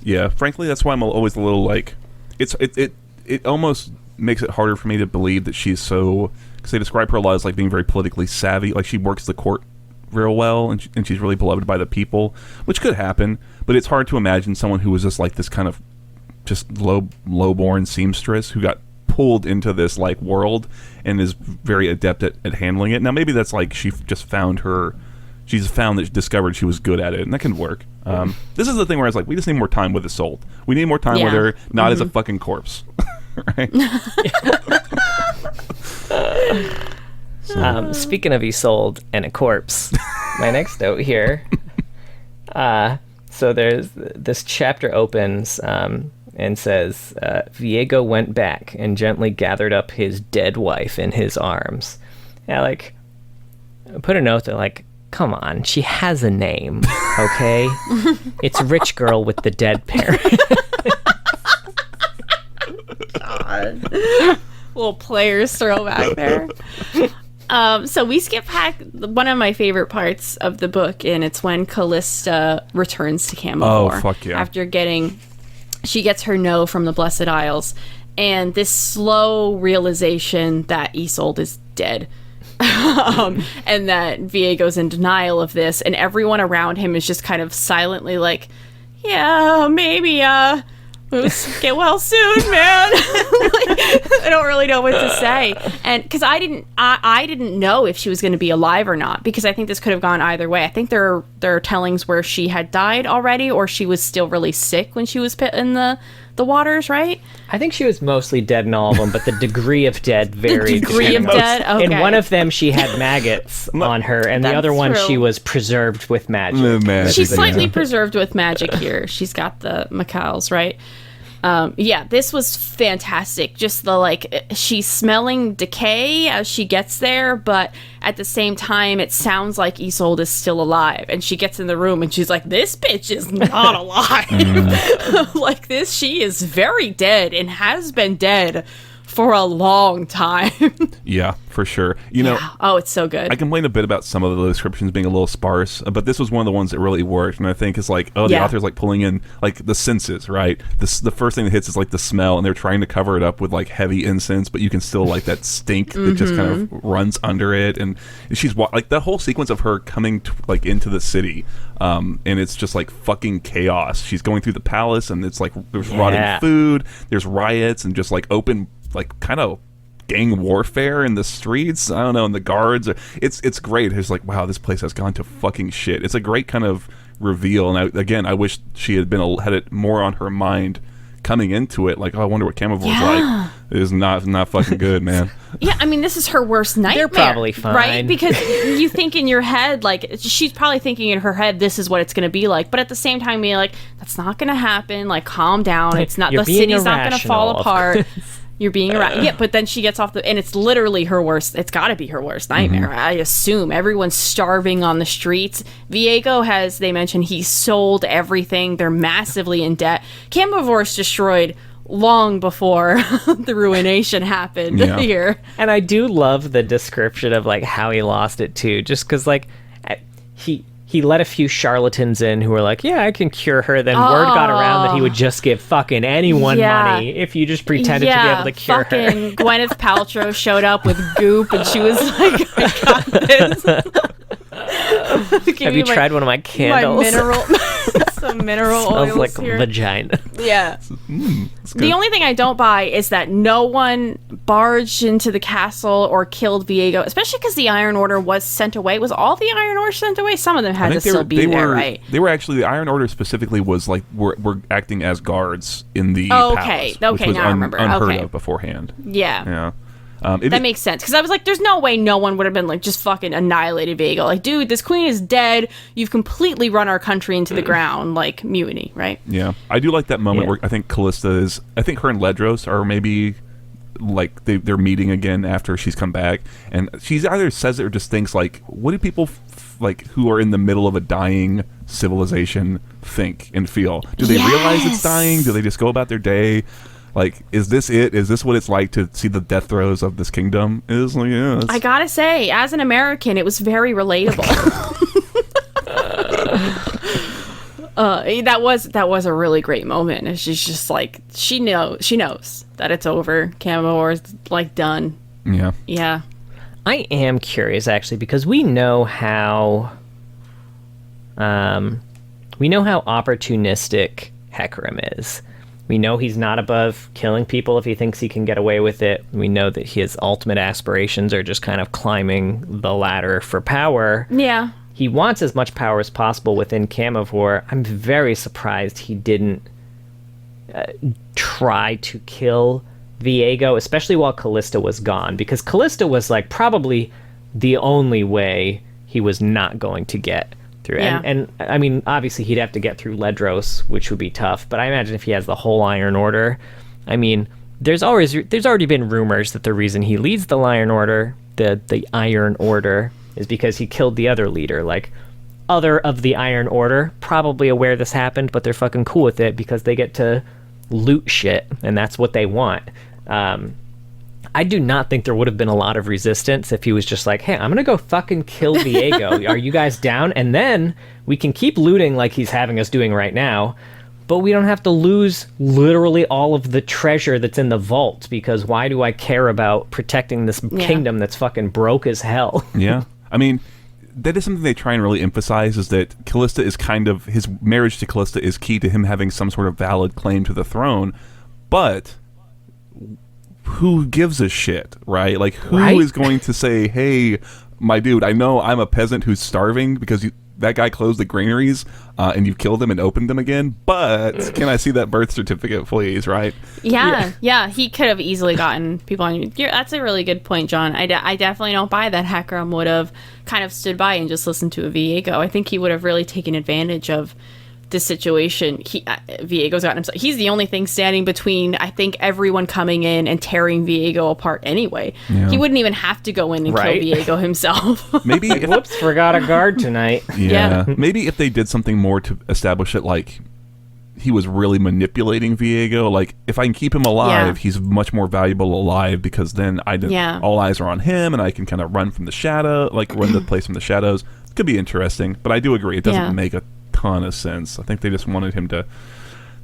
Yeah. Frankly, that's why I'm always a little like, it almost makes it harder for me to believe that she's so, because they describe her a lot as like being very politically savvy. Like she works the court real well, and she's really beloved by the people, which could happen, but it's hard to imagine someone who was just like this kind of just low-born seamstress who got pulled into this like world and is very adept at handling it. Now maybe that's like she's discovered she was good at it, and that can work. This is the thing where I was like, we just need more time with Isolde. We need more time with her, not as a fucking corpse. Right? Speaking of Isolde and a corpse, my next note here. So there's this chapter opens and says, Viego went back and gently gathered up his dead wife in his arms. Yeah, like, put a note there, like, come on, she has a name, okay? It's Rich Girl with the Dead Parent. God. Little players throwback there. So we skip back one of my favorite parts of the book, and it's when Callista returns to Camivore. Oh, fuck yeah. After she gets her no from the Blessed Isles, and this slow realization that Isolde is dead. And that Viego's in denial of this, and everyone around him is just kind of silently like, yeah, maybe, get well soon, man. I don't really know what to say, and because I didn't know if she was going to be alive or not, because I think this could have gone either way. I think there are tellings where she had died already, or she was still really sick when she was put in the waters, right? I think she was mostly dead in all of them, but the degree of dead varied. The degree of dead? Okay. In one of them, she had maggots on her, and the other one, she was preserved with magic. She's slightly preserved with magic here. She's got the Macals, right? This was fantastic. Just the, she's smelling decay as she gets there, but at the same time, it sounds like Isolde is still alive. And she gets in the room and she's like, this bitch is not alive. Like this, she is very dead and has been dead for a long time. Yeah, for sure. You know, oh, it's so good. I complained a bit about some of the descriptions being a little sparse, but this was one of the ones that really worked. And I think it's like, the author's like pulling in like the senses, right? The first thing that hits is like the smell, and they're trying to cover it up with like heavy incense, but you can still like that stink that just kind of runs under it. And she's like that whole sequence of her coming like into the city, and it's just like fucking chaos. She's going through the palace, and it's like there's rotting food, there's riots, and just like open like kind of gang warfare in the streets. I don't know, and the guards. It's great. It's like, wow, this place has gone to fucking shit. It's a great kind of reveal. And I wish she had had it more on her mind coming into it. Like, oh, I wonder what Camivore's like. It is not fucking good, man. Yeah, I mean, this is her worst nightmare. They're probably fine, right? Because you think in your head, like, she's probably thinking in her head, this is what it's going to be like. But at the same time, being like, that's not going to happen. Like, calm down. It's not. The city's not going to fall apart. You're being around. Yeah, but then she gets off and it's literally her worst. It's got to be her worst nightmare. I assume everyone's starving on the streets. Viego they mentioned he sold everything. They're massively in debt. Camivore's destroyed long before the ruination happened here. And I do love the description of like how he lost it too, just because like he let a few charlatans in who were like, yeah, I can cure her. Then word got around that he would just give fucking anyone money if you just pretended to be able to cure her. Gwyneth Paltrow showed up with goop, and she was like, I got this. Have you tried one of my candles? My mineral, some mineral smells oils like here. Vagina. Yeah. The only thing I don't buy is that no one barged into the castle or killed Viego, especially because the Iron Order was sent away. Was all the Iron Order sent away? Some of them had to still be there, right? They were actually, the Iron Order specifically was like, were acting as guards in the palace, which was now I remember. unheard of beforehand. Yeah. Yeah. That makes sense, because I was like, there's no way no one would have been like, just fucking annihilated Viego. Like, dude, this queen is dead. You've completely run our country into the ground. Like, mutiny, right? Yeah. I do like that moment where I think Callista is... I think her and Ledros are maybe... like they're meeting again after she's come back, and she's either says it or just thinks like, what do people like who are in the middle of a dying civilization think and feel? Do they realize it's dying? Do they just go about their day? Like, is this it? Is this what it's like to see the death throes of this kingdom? Is like, I gotta say, as an American, it was very relatable. That was a really great moment. And she's just like, she knows that it's over. Camivore is like done. Yeah. I am curious actually, because we know how opportunistic Hecarim is. We know he's not above killing people if he thinks he can get away with it. We know that his ultimate aspirations are just kind of climbing the ladder for power. Yeah. He wants as much power as possible within Camivore. I'm very surprised he didn't try to kill Viego, especially while Callista was gone, because Callista was like probably the only way he was not going to get through. Yeah. And I mean, obviously he'd have to get through Ledros, which would be tough, but I imagine if he has the whole Iron Order, I mean, there's already been rumors that the reason he leads the Iron Order, the Iron Order, is because he killed the other leader. Like, other of the Iron Order probably aware this happened, but they're fucking cool with it because they get to loot shit, and that's what they want. I do not think there would have been a lot of resistance if he was just like, hey, I'm gonna go fucking kill Viego. Are you guys down? And then we can keep looting like he's having us doing right now, but we don't have to lose literally all of the treasure that's in the vault, because why do I care about protecting this kingdom that's fucking broke as hell? Yeah. I mean, that is something they try and really emphasize, is that Callista is kind of... his marriage to Callista is key to him having some sort of valid claim to the throne, but... who gives a shit, right? Like, who is going to say, hey, my dude, I know I'm a peasant who's starving because that guy closed the granaries and you killed him and opened them again, but can I see that birth certificate, please, right? Yeah. He could have easily gotten people on you. That's a really good point, John. I definitely don't buy that Hecarim would have kind of stood by and just listened to a Viego. I think he would have really taken advantage of this situation. Viego's gotten himself. He's the only thing standing between, I think, everyone coming in and tearing Viego apart anyway. Yeah. He wouldn't even have to go in and kill Viego himself. Maybe whoops, forgot a guard tonight. Yeah. Maybe if they did something more to establish it, like he was really manipulating Viego. Like, if I can keep him alive, he's much more valuable alive, because then all eyes are on him and I can kind of run from the shadow, like run the place from the shadows. Could be interesting, but I do agree it doesn't make a ton of sense. I think they just wanted him to...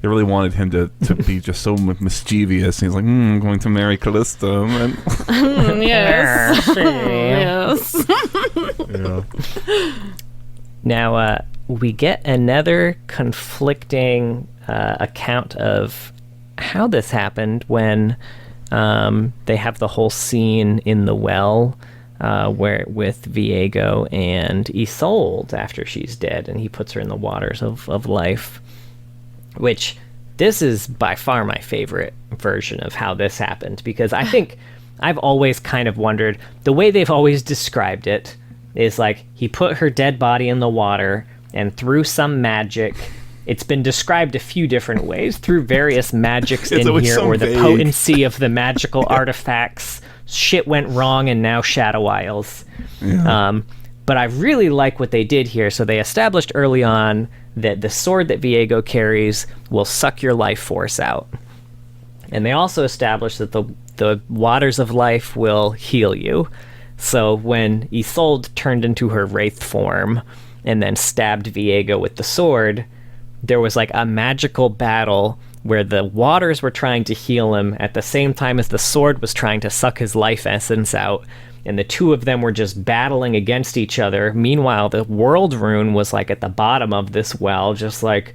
they really wanted him to be just so mischievous. He's like, I'm going to marry Callista. Yes. Yes. Now, we get another conflicting account of how this happened when they have the whole scene in the well where with Viego and Isolde after she's dead, and he puts her in the waters of life, which this is by far my favorite version of how this happened, because I think I've always kind of wondered, the way they've always described it is like he put her dead body in the water, and through some magic, it's been described a few different ways, through various magics in here, so or vague. the potency of the magical artifacts, shit went wrong and now Shadow Isles. But I really like what they did here. So they established early on that the sword that Viego carries will suck your life force out. And they also established that the waters of life will heal you. So when Isolde turned into her wraith form and then stabbed Viego with the sword, there was like a magical battle where the waters were trying to heal him at the same time as the sword was trying to suck his life essence out, and the two of them were just battling against each other. Meanwhile, the world rune was like at the bottom of this well, just like,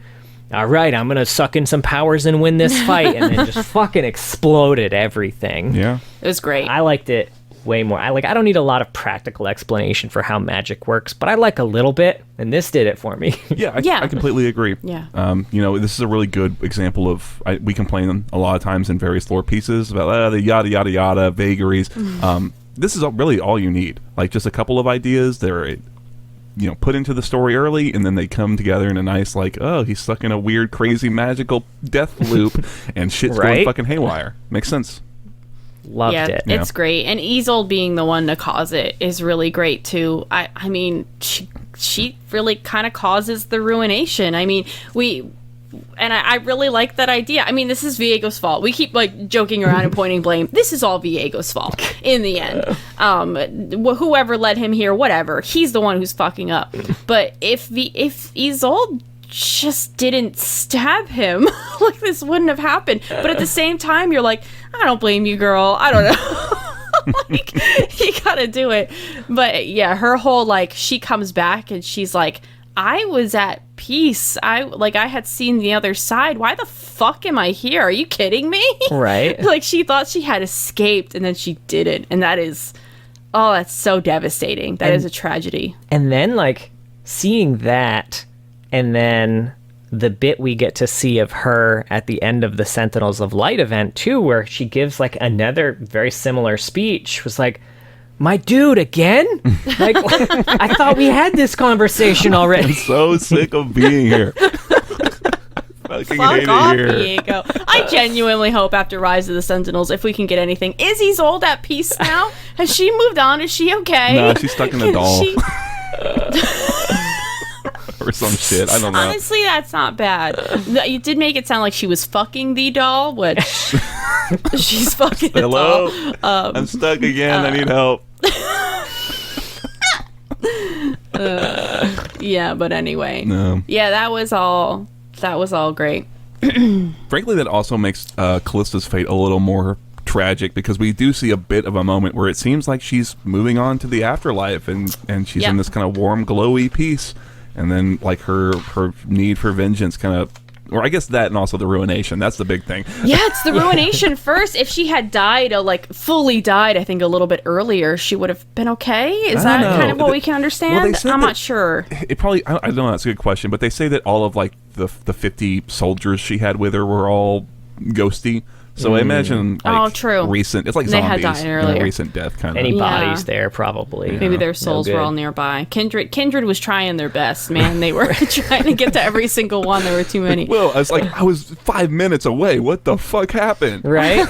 all right, I'm gonna suck in some powers and win this fight, and then just fucking exploded everything. Yeah, it was great. I liked it way more. I don't need a lot of practical explanation for how magic works, but I like a little bit, and this did it for me. I completely agree. Yeah. This is a really good example of we complain a lot of times in various lore pieces about the yada yada yada vagaries. This is really all you need, like just a couple of ideas. They're put into the story early, and then they come together in a nice, like, oh, he's stuck in a weird, crazy, magical death loop, and shit's going fucking haywire. Makes sense. Loved it. It's great. And Isolde being the one to cause it is really great, too. I mean, she really kind of causes the ruination. I mean, I really like that idea. I mean, this is Viego's fault. We keep joking around and pointing blame. This is all Viego's fault in the end. Whoever led him here, whatever. He's the one who's fucking up. But if Isolde just didn't stab him, this wouldn't have happened. But at the same time, you're like, I don't blame you, girl. I don't know. You gotta do it. But yeah, her whole she comes back and she's like, I was at peace. I had seen the other side. Why the fuck am I here? Are you kidding me? Right. She thought she had escaped and then she didn't. And that is, that's so devastating. That is a tragedy. And then seeing that, and then the bit we get to see of her at the end of the Sentinels of Light event too, where she gives another very similar speech, was my dude again? I thought we had this conversation already. I'm so sick of being here. Fucking hate off, it here. Diego. I genuinely hope after Rise of the Sentinels, if we can get anything. Is Isolde at peace now? Has she moved on? Is she okay? No, she's stuck in a doll. Or some shit. I don't know. Honestly, that's not bad. You did make it sound like she was fucking the doll, which she's fucking the doll. Hello? I'm stuck again. I need help. Yeah, but anyway. No. Yeah, that was all great. Frankly, that also makes Callista's fate a little more tragic, because we do see a bit of a moment where it seems like she's moving on to the afterlife, and she's in this kind of warm, glowy peace. And then, her need for vengeance kind of... Or I guess that, and also the ruination. That's the big thing. Yeah, it's the ruination first. If she had died, fully died, I think a little bit earlier, she would have been okay? Is that kind of what we can understand? I'm not sure. It probably... I don't know, that's a good question. But they say that all of, the 50 soldiers she had with her were all ghosty. So I imagine, true. Recent... It's like they zombies. Had died earlier. Recent death kind of... Any bodies there, probably. Maybe their souls were all nearby. Kindred was trying their best, man. They were trying to get to every single one. There were too many. Well, I was 5 minutes away. What the fuck happened? Right?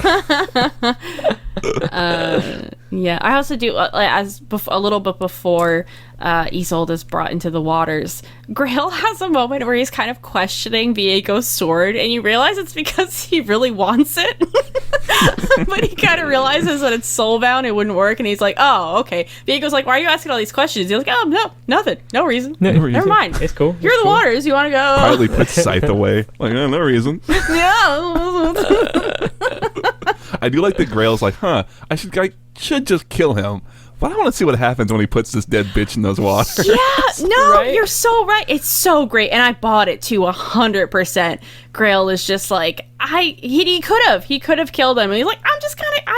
Yeah, I also do, a little bit before Isolde is brought into the waters, Grail has a moment where he's kind of questioning Viego's sword, and you realize it's because he really wants it. But he kind of realizes that it's soulbound, it wouldn't work, and he's like, oh, okay. Viego's like, why are you asking all these questions? He's like, oh, no, nothing. No reason. Never mind. It's cool. You're the waters. You want to go? Quietly puts Scythe away. No reason. Yeah. I do like that Grail's like, I should just kill him. But I want to see what happens when he puts this dead bitch in those waters. Yeah, no, You're so right. It's so great, and I bought it too 100%. Grail is just like, he could have killed him, and he's like, I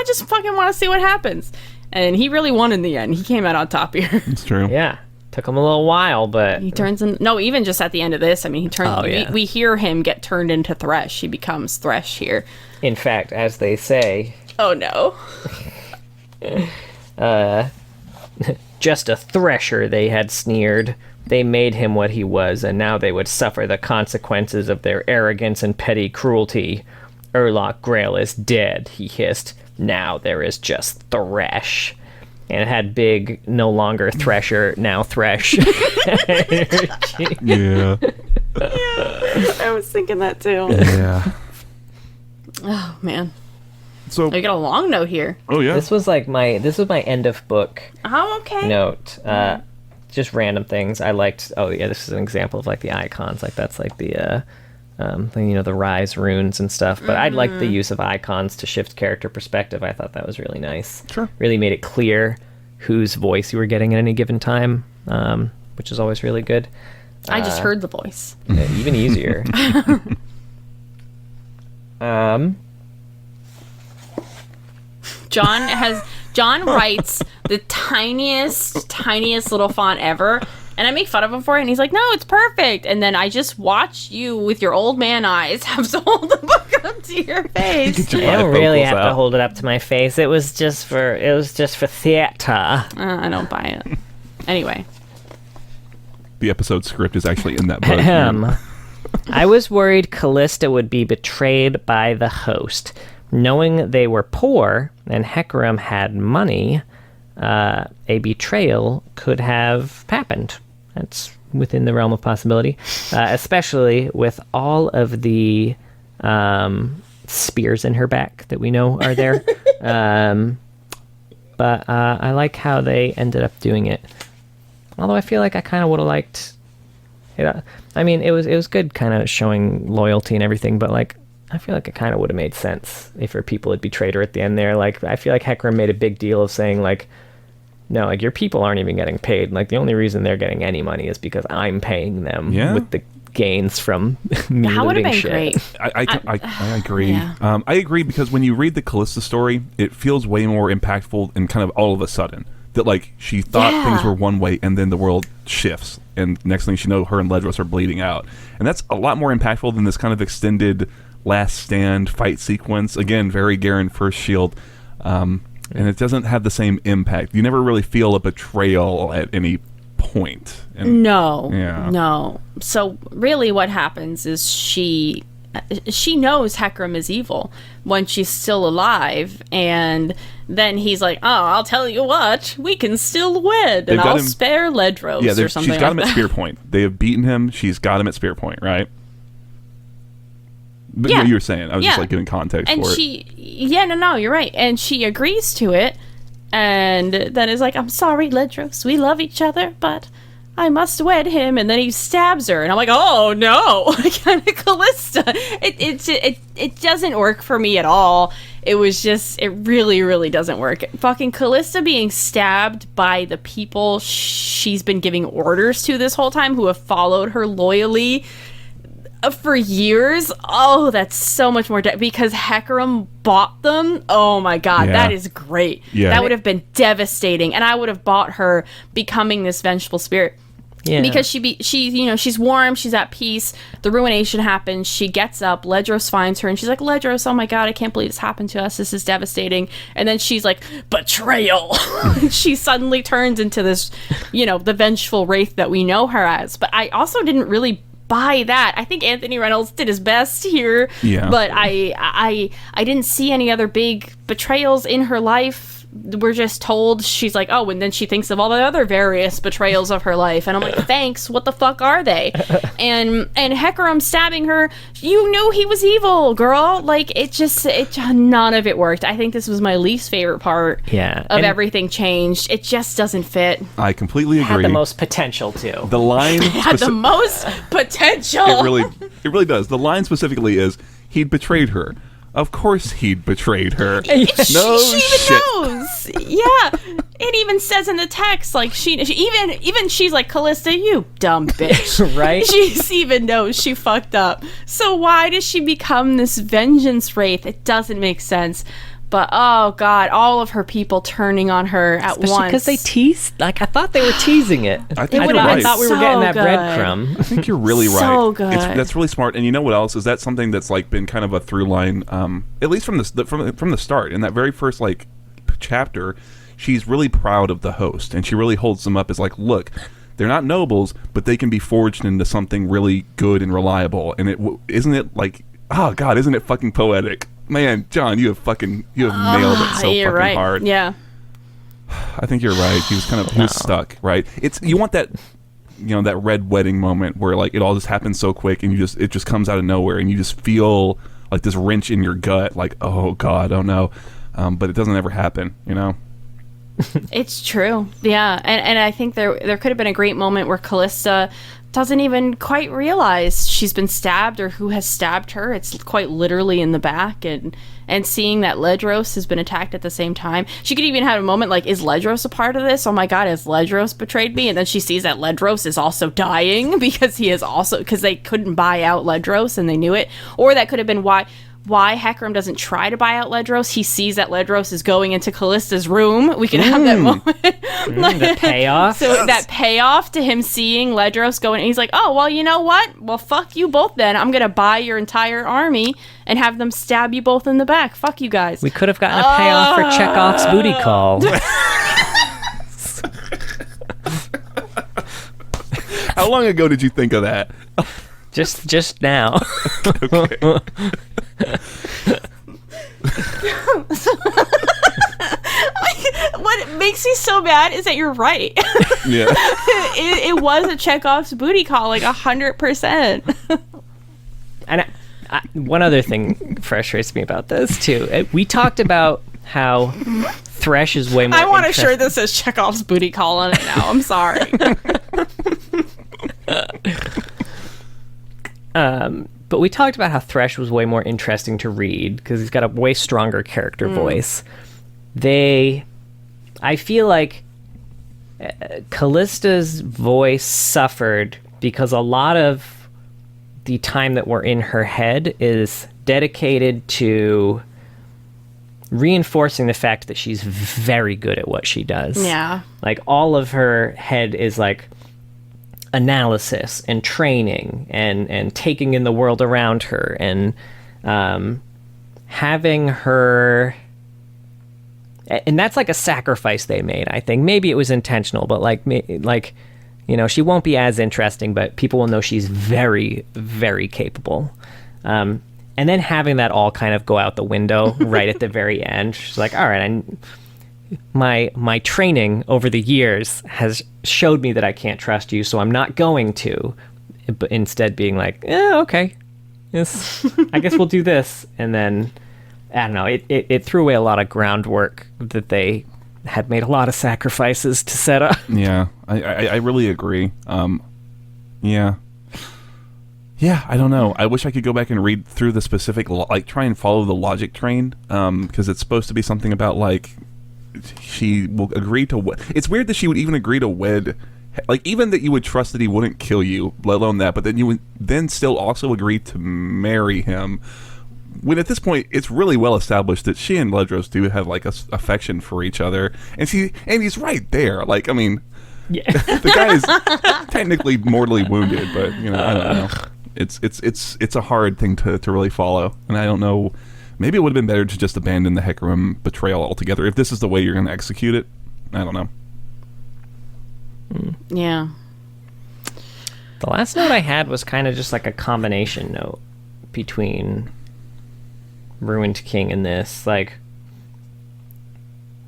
just fucking want to see what happens, and he really won in the end. He came out on top here. It's true. Yeah, took him a little while, but he turns in. No, even just at the end of this, I mean, he turns. Oh, yeah. We hear him get turned into Thresh. He becomes Thresh here. In fact, as they say. Oh no. Just a thresher, they had sneered. They made him what he was, and now they would suffer the consequences of their arrogance and petty cruelty. Urlock Grail is dead, he hissed. Now there is just Thresh. And it had big, no longer Thresher, now Thresh. Yeah. I was thinking that too. Yeah. Oh, man. So I got a long note here. Oh yeah. This was my end of book. Oh, okay. Note. Just random things. I liked. Oh yeah, this is an example of the icons. That's the the rise runes and stuff. But I liked the use of icons to shift character perspective. I thought that was really nice. Sure. Really made it clear whose voice you were getting at any given time, which is always really good. I just heard the voice. Even easier. John John writes the tiniest little font ever. And I make fun of him for it, and he's like, no, it's perfect. And then I just watch you with your old man eyes have to hold the book up to your face. I don't really have to hold it up to my face. It was just for theater. I don't buy it. Anyway. The episode script is actually in that book. I was worried Callista would be betrayed by the host. Knowing they were poor and Hecarim had money, a betrayal could have happened. That's within the realm of possibility, especially with all of the spears in her back that we know are there. But I like how they ended up doing it. Although I feel like I kind of would have liked it. I mean, it was good kind of showing loyalty and everything, but like, I feel like it kind of would have made sense if her people had betrayed her at the end there. Like, I feel like Hecarim made a big deal of saying, like, no, like, your people aren't even getting paid. Like, the only reason they're getting any money is because I'm paying them with the gains from me that would have been shit. great. I agree. Yeah. I agree because when you read the Callista story, it feels way more impactful and kind of all of a sudden. That, like, she thought things were one way and then the world shifts. And next thing you know, her and Ledros are bleeding out. And that's a lot more impactful than this kind of extended last stand fight sequence. Again, very Garen first shield. And it doesn't have the same impact. You never really feel a betrayal at any point. And, No. So really what happens is she knows Hecarim is evil when she's still alive, and then he's like, oh, I'll tell you what, we can still wed, and I'll spare Ledros or something. She's got him at spear point. They have beaten him. She's got him at spear point, right? But you were saying, I was just like giving context for it. No, you're right. And she agrees to it, and then is like, I'm sorry, Ledros, we love each other, but I must wed him. And then he stabs her, and I'm like, oh no, kind of Callista. It doesn't work for me at all. It was just, it really, really doesn't work. Fucking Callista being stabbed by the people she's been giving orders to this whole time, who have followed her loyally for years. Oh, that's so much more because Hecarim bought them. Oh my god, that is great. That would have been devastating, and I would have bought her becoming this vengeful spirit. Because she's warm, she's at peace. The ruination happens. She gets up. Ledros finds her, and she's like, Ledros, oh my god, I can't believe this happened to us. This is devastating. And then she's like, betrayal. She suddenly turns into this, the vengeful wraith that we know her as. But I also didn't really buy that. I think Anthony Reynolds did his best here. But I didn't see any other big betrayals in her life. We're just told she's like, oh, and then she thinks of all the other various betrayals of her life, and I'm like, thanks, what the fuck are they? and Hecarim stabbing her, you knew he was evil, girl. Like, none of it worked. I think this was my least favorite part of everything changed. It just doesn't fit. I completely agree. Had the most potential too. The line had the most potential. It really does. The line specifically is, he'd betrayed her. Of course he'd betrayed her. She even knows. Yeah. It even says in the text, like, she even she's like, Callista, you dumb bitch. Right? She even knows she fucked up. So why does she become this vengeance wraith? It doesn't make sense. But, oh, God, all of her people turning on her at once. Because they teased. Like, I thought they were teasing it. I think you're right. I thought we were getting that breadcrumb. I think you're really right. So good. That's really smart. And you know what else? Is that something that's, like, been kind of a through line, at least from the start. In that very first, like, chapter, she's really proud of the host. And she really holds them up as, like, look, they're not nobles, but they can be forged into something really good and reliable. And isn't it, like, oh, God, isn't it fucking poetic? Man, John, you have nailed it so fucking right. hard. Yeah. I think you're right. He was stuck, right? You want that, that red wedding moment where, like, it all just happens so quick and it just comes out of nowhere and you just feel like this wrench in your gut, like, oh God, oh no. But it doesn't ever happen, It's true. Yeah. And I think there could have been a great moment where Callista doesn't even quite realize she's been stabbed or who has stabbed her. It's quite literally in the back, and seeing that Ledros has been attacked at the same time. She could even have a moment like, is Ledros a part of this? Oh my God, has Ledros betrayed me? And then she sees that Ledros is also dying because they couldn't buy out Ledros and they knew it. Or that could have been why why Hecarim doesn't try to buy out Ledros. He sees that Ledros is going into Callista's room. We can have that moment. The payoff. So that payoff to him seeing Ledros going, and he's like, oh, well, you know what? Well, fuck you both then. I'm going to buy your entire army and have them stab you both in the back. Fuck you guys. We could have gotten a payoff for Chekhov's booty call. How long ago did you think of that? Just now. Okay. What makes me so mad is that you're right. Yeah. It was a Chekhov's booty call, like 100%. And one other thing frustrates me about this too. We talked about how Thresh is way more. I want to shirt that says Chekhov's booty call on it now. I'm sorry. But we talked about how Thresh was way more interesting to read because he's got a way stronger character voice. I feel like Callista's voice suffered because a lot of the time that we're in her head is dedicated to reinforcing the fact that she's very good at what she does. Yeah. Like, all of her head is like analysis and training and taking in the world around her and having her, and that's like a sacrifice they made. I think maybe it was intentional, but like you know, she won't be as interesting, but people will know she's very, very capable. And then having that all kind of go out the window right at the very end. She's like, all right, my training over the years has showed me that I can't trust you, so I'm not going to. But instead being like, okay, yes, I guess we'll do this. And then, I don't know, it threw away a lot of groundwork that they had made a lot of sacrifices to set up. Yeah, I really agree. Yeah, I don't know. I wish I could go back and read through the specific, like, try and follow the logic train, because it's supposed to be something about, like, she will agree to it's weird that she would even agree to wed, like, even that you would trust that he wouldn't kill you, let alone that, but then you would then still also agree to marry him, when at this point it's really well established that she and Ledros do have, like, a affection for each other, and he's right there. Like, I mean, yeah. The guy is technically mortally wounded, but, you know, I don't know. It's a hard thing to really follow, and I don't know. Maybe it would have been better to just abandon the Hecarim betrayal altogether. If this is the way you're going to execute it, I don't know. Yeah. The last note I had was kind of just like a combination note between Ruined King and this. Like,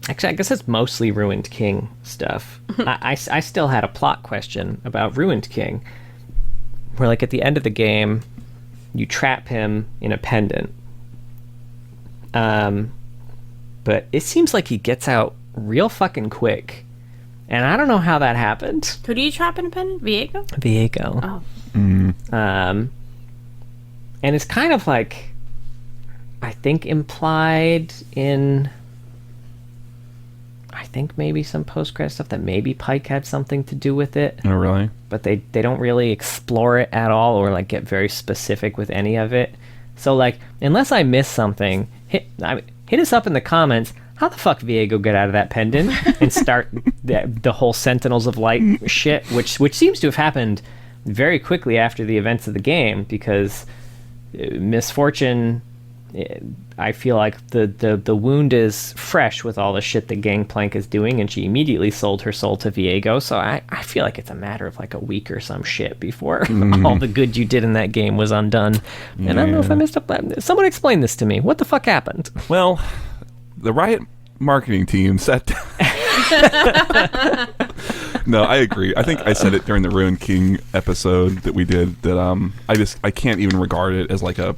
actually, I guess it's mostly Ruined King stuff. I still had a plot question about Ruined King, where, like, at the end of the game, you trap him in a pendant. But it seems like he gets out real fucking quick. And I don't know how that happened. Who do you trap in a pendant? Viego? Viego. Oh. And it's kind of like, I think, implied in, I think, maybe some post-credit stuff that maybe Pike had something to do with it. Oh, really? But they don't really explore it at all or, like, get very specific with any of it. So, like, unless I missed something, hit us up in the comments. How the fuck Viego get out of that pendant and start the whole Sentinels of Light shit, which seems to have happened very quickly after the events of the game, because Misfortune, I feel like the wound is fresh with all the shit that Gangplank is doing, and she immediately sold her soul to Viego, so I feel like it's a matter of like a week or some shit before all the good you did in that game was undone. And I don't know if I missed up. Someone explain this to me. What the fuck happened? Well, the Riot marketing team sat down. No, I agree. I think I said it during the Ruined King episode that we did, that I can't even regard it as like a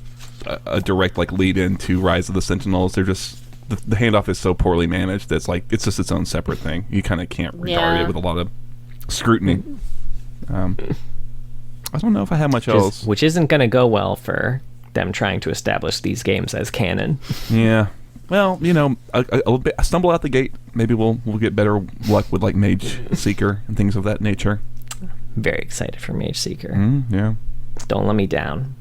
direct, like, lead into Rise of the Sentinels. They're just, the handoff is so poorly managed that it's like, it's just its own separate thing. You kind of can't regard it with a lot of scrutiny. I don't know if I have much else. Which isn't going to go well for them trying to establish these games as canon. Yeah. Well, you know, a stumble out the gate. Maybe we'll get better luck with, like, Mage Seeker and things of that nature. Very excited for Mage Seeker. Yeah. Don't let me down.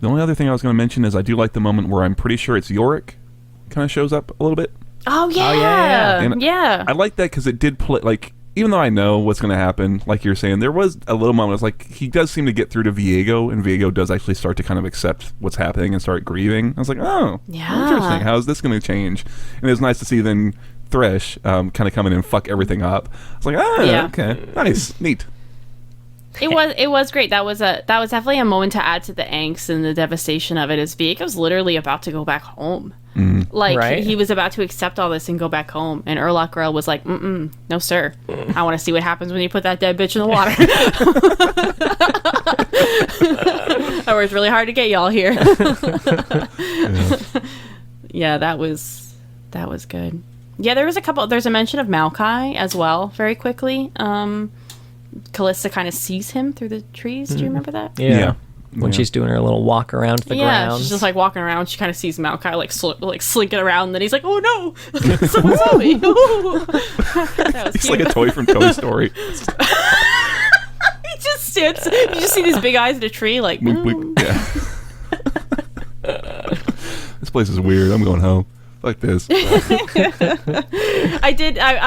The only other thing I was going to mention is I do like the moment where I'm pretty sure it's Yorick kind of shows up a little bit. Oh yeah, And I like that because it did play like. Even though I know what's going to happen, like you're saying, there was a little moment. It's like he does seem to get through to Viego, and Viego does actually start to kind of accept what's happening and start grieving. I was like, oh, interesting. How is this going to change? And it was nice to see then Thresh kind of come in and fuck everything up. I was like, okay, nice, neat. It was great. That was definitely a moment to add to the angst and the devastation of it. As Viego's literally about to go back home. Like he was about to accept all this and go back home, and Urlachgrel was like, no sir, I want to see what happens when you put that dead bitch in the water. I worked really hard to get y'all here. Yeah, that was good. Yeah, there's a mention of Maokai as well very quickly. Callista kind of sees him through the trees. Do you remember that? Yeah. When she's doing her little walk around the ground. She's just like walking around. She kind of sees Maokai like slinking around, and then he's like, "Oh no, someone saw me!" He's like a toy from Toy Story. He just stands. You just see these big eyes in a tree, like. Boop, boop. Yeah. This place is weird. I'm going home. Like this. I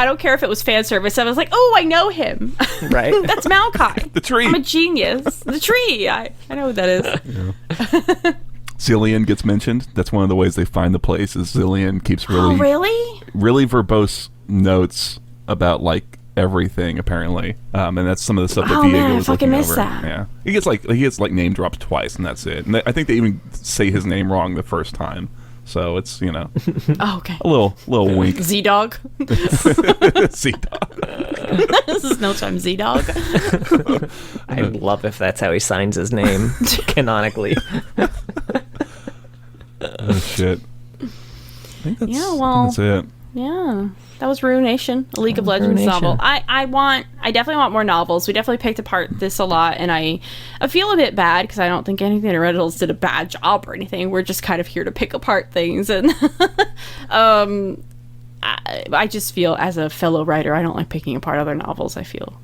don't care if it was fan service. I was like, oh, I know him. Right. That's Maokai. The tree. I'm a genius. The tree. I know who that is. Yeah. Zillion gets mentioned. That's one of the ways they find the place is Zillion keeps really verbose notes about like everything apparently. And that's some of the stuff that Viego was looking over. That. Yeah. He gets name dropped twice and that's it. And I think they even say his name wrong the first time. So it's, oh, okay. a little wink. Z-Dog. Z-Dog. This is no time Z-Dog. I'd love if that's how he signs his name canonically. Oh, shit. I think that's it. Yeah. That was Ruination, a League of Legends novel. I definitely want more novels. We definitely picked apart this a lot, and I feel a bit bad because I don't think anything in Originals did a bad job or anything. We're just kind of here to pick apart things, and I just feel as a fellow writer, I don't like picking apart other novels. I feel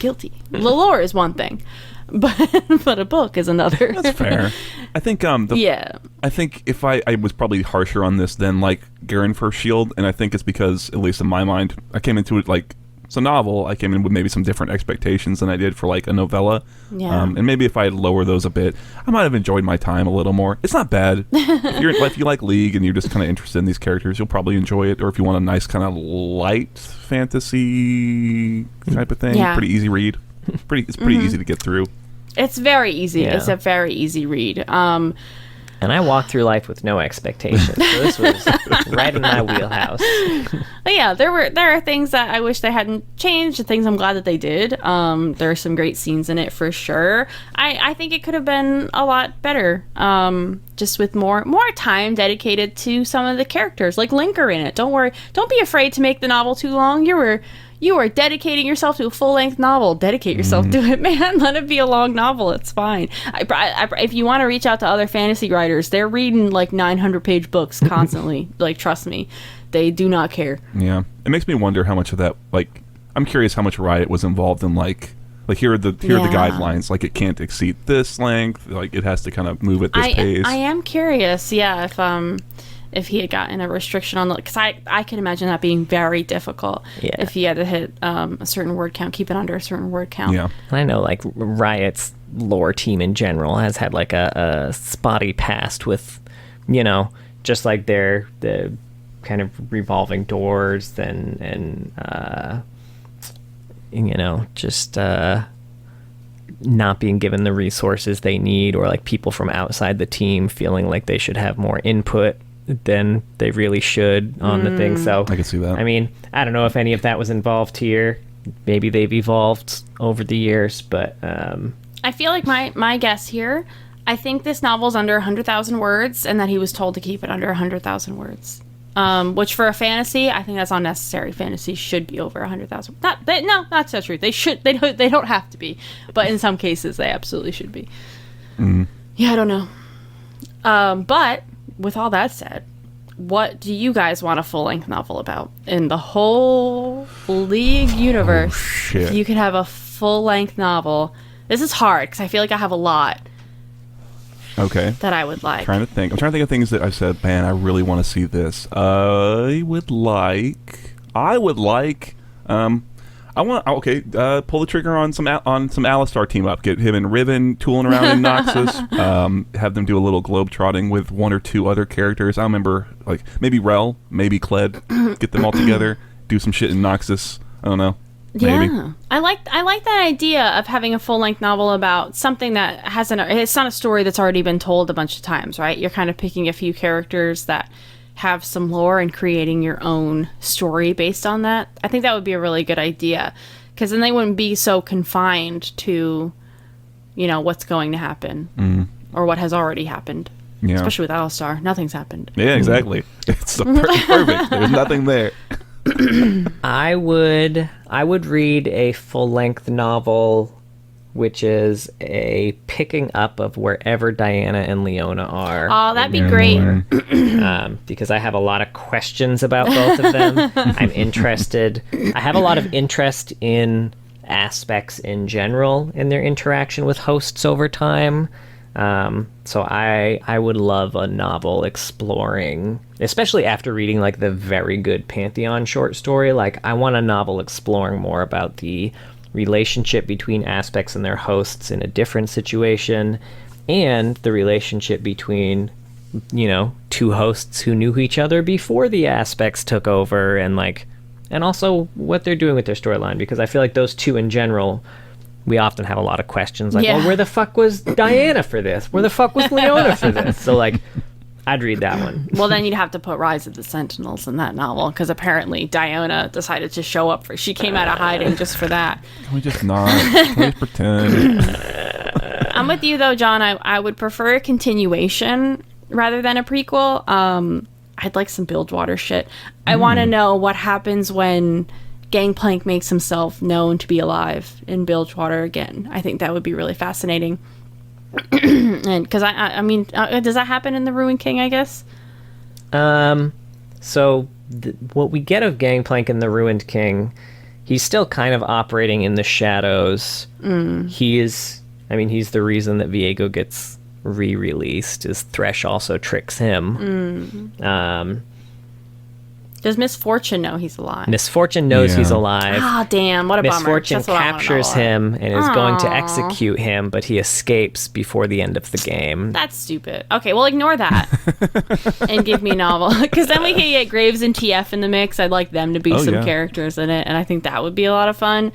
guilty. The lore is one thing, but a book is another. That's fair. I think I think if I was probably harsher on this than like Garen First Shield, and I think it's because, at least in my mind, I came into it like it's a novel. I came in with maybe some different expectations than I did for like a novella. Yeah. And maybe if I had lowered those a bit, I might have enjoyed my time a little more. It's not bad. If you like League and you're just kind of interested in these characters, you'll probably enjoy it. Or if you want a nice kind of light fantasy type of thing, pretty easy read. It's pretty easy to get through. It's very easy. Yeah. It's a very easy read. And I walked through life with no expectations. So this was right in my wheelhouse. But yeah, there are things that I wish they hadn't changed and things I'm glad that they did. There are some great scenes in it for sure. I think it could have been a lot better. Just with more time dedicated to some of the characters, like linger in it. Don't worry. Don't be afraid to make the novel too long. You are dedicating yourself to a full-length novel. Dedicate yourself to it, man. Let it be a long novel. It's fine. If you want to reach out to other fantasy writers, they're reading like 900-page books constantly. Like, trust me, they do not care. Yeah, it makes me wonder how much of that. Like, I'm curious how much Riot was involved in. Like here are the guidelines. Like, it can't exceed this length. Like, it has to kind of move at this pace. I am curious. Yeah, if he had gotten a restriction on the, because I can imagine that being very difficult if he had to hit a certain word count, keep it under a certain word count. Yeah, and I know like Riot's lore team in general has had like a spotty past with, just like the kind of revolving doors and just not being given the resources they need, or like people from outside the team feeling like they should have more input than they really should on the thing. So I can see that. I mean, I don't know if any of that was involved here. Maybe they've evolved over the years, but I feel like my guess here, I think this novel's under 100,000 words, and that he was told to keep it under 100,000 words. Which for a fantasy, I think that's unnecessary. Fantasy should be over 100,000. No, that's not true. They should. They don't have to be, but in some cases, they absolutely should be. Yeah, I don't know. But with all that said, what do you guys want a full-length novel about in the whole League universe? Oh, shit. If you could have a full-length novel, this is hard because I feel like I have a lot. Okay. that I would like. I'm trying to think of things that I've said, man, I really want to see this. I would like pull the trigger on some Alistar team up. Get him and Riven tooling around in Noxus. Have them do a little globe trotting with one or two other characters. I remember, like, maybe Rel, maybe Kled. Get them all together, do some shit in Noxus. I don't know. Maybe. Yeah, I like that idea of having a full-length novel about something that it's not a story that's already been told a bunch of times, right? You're kind of picking a few characters that have some lore and creating your own story based on that. I think that would be a really good idea, because then they wouldn't be so confined to, what's going to happen or what has already happened. Yeah. Especially with Alistar, nothing's happened. Yeah, exactly. It's perfect. There's nothing there. I would read a full-length novel, which is a picking up of wherever Diana and Leona are. Oh, that'd be great. Because I have a lot of questions about both of them. I'm interested. I have a lot of interest in aspects in general in their interaction with hosts over time. So I would love a novel exploring, especially after reading like the very good Pantheon short story. Like, I want a novel exploring more about the relationship between aspects and their hosts in a different situation, and the relationship between, two hosts who knew each other before the aspects took over, and also what they're doing with their storyline, because I feel like those two in general, we often have a lot of questions like, well, where the fuck was Diana for this? Where the fuck was Leona for this? So, I'd read that one. Well, then you'd have to put Rise of the Sentinels in that novel, because apparently Diana decided to show up she came out of hiding just for that. Can we just not? Can we just pretend? I'm with you, though, John. I would prefer a continuation rather than a prequel. I'd like some Bilgewater shit. I want to know what happens when Gangplank makes himself known to be alive in Bilgewater again. I think that would be really fascinating. And because I mean, does that happen in the Ruined King, I guess? So what we get of Gangplank in the Ruined King, he's still kind of operating in the shadows. He's the reason that Viego gets re-released, is Thresh also tricks him. Does Miss Fortune know he's alive? Miss Fortune knows he's alive. Ah, damn, what a bummer. Miss Fortune captures him and is going to execute him, but he escapes before the end of the game. That's stupid. Okay, well, ignore that and give me a novel. Because then we can get Graves and TF in the mix. I'd like them to be some characters in it, and I think that would be a lot of fun.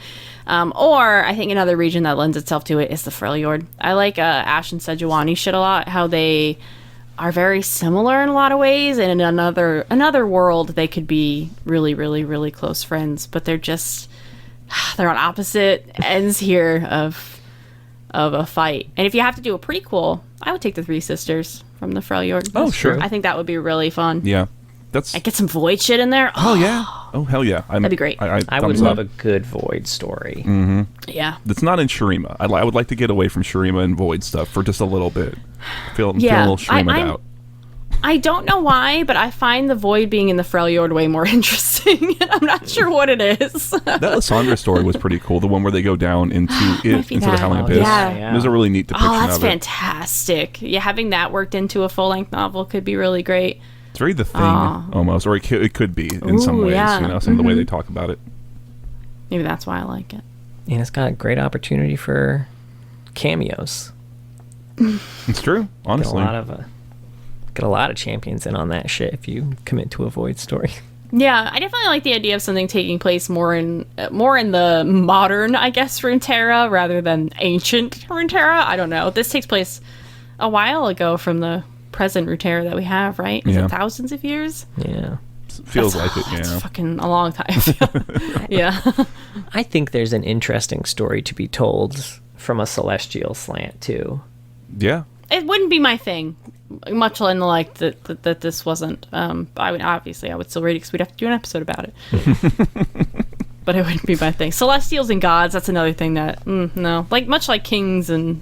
Or I think another region that lends itself to it is the Freljord. I like Ash and Sejuani shit a lot, how they are very similar in a lot of ways, and in another world they could be really, really, really close friends, but they're on opposite ends here of a fight. And if you have to do a prequel, I would take the Three Sisters from the Freljord. Oh, sure. I think that would be really fun. Yeah. I get some Void shit in there. Oh yeah. Oh hell yeah. That'd be great. I would love a good Void story. Mm-hmm. Yeah. That's not in Shurima. I would like to get away from Shurima and Void stuff for just a little bit. Feel a little Shurima'd out. I don't know why, but I find the Void being in the Freljord way more interesting. I'm not sure what it is. That Lysandra story was pretty cool. The one where they go down into the Howling Abyss. Yeah. It was a really neat depiction of it. Oh, that's fantastic. Yeah, having that worked into a full-length novel could be really great. It's very The Thing, almost. Or it could be in some ways, some of the way they talk about it. Maybe that's why I like it. And it's got great opportunity for cameos. It's true, honestly. Get a lot of champions in on that shit if you commit to a Void story. Yeah, I definitely like the idea of something taking place more in the modern, I guess, Runeterra rather than ancient Runeterra. I don't know. This takes place a while ago from the present Runeterra that we have, right? Is it thousands of years? Yeah. Feels like it, yeah. It's fucking a long time. Yeah. I think there's an interesting story to be told from a Celestial slant, too. Yeah. It wouldn't be my thing. Much in the like that this wasn't. I would still read it because we'd have to do an episode about it. But it wouldn't be my thing. Celestials and gods, that's another thing that no, much like kings and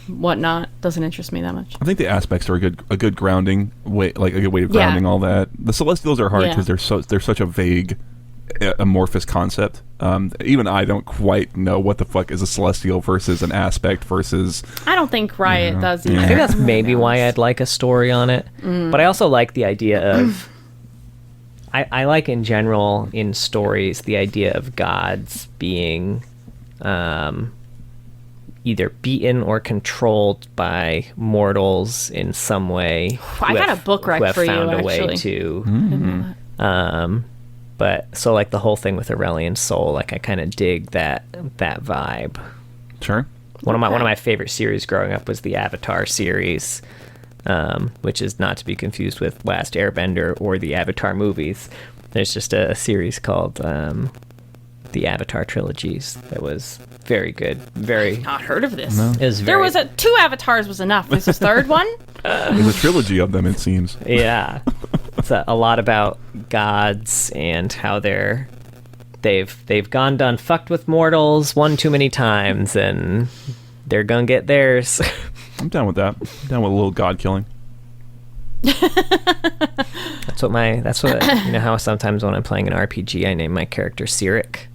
whatnot, doesn't interest me that much. I think the aspects are a good grounding way, like a good way of grounding all that. The Celestials are hard because they're such a vague amorphous concept. Even I don't quite know what the fuck is a celestial versus an aspect versus. I don't think Riot does either. I think that's maybe why I'd like a story on it. But I also like the idea of. I like in general in stories the idea of gods being either beaten or controlled by mortals in some way. I got a book rec for you, found a actually. way to. But so like the whole thing with Aurelian Soul, like I kind of dig that vibe. Sure. One of my favorite series growing up was the Avatar series, which is not to be confused with Last Airbender or the Avatar movies. There's just a series called the Avatar trilogies that was very good. Very. Not heard of this. No. It was There was two Avatars was enough. There's a third one. There's a trilogy of them, it seems. Yeah. It's a lot about gods and how they've done fucked with mortals one too many times, and they're gonna get theirs. I'm down with that. I'm down with a little god killing. That's what you know how sometimes when I'm playing an RPG I name my character Cyric.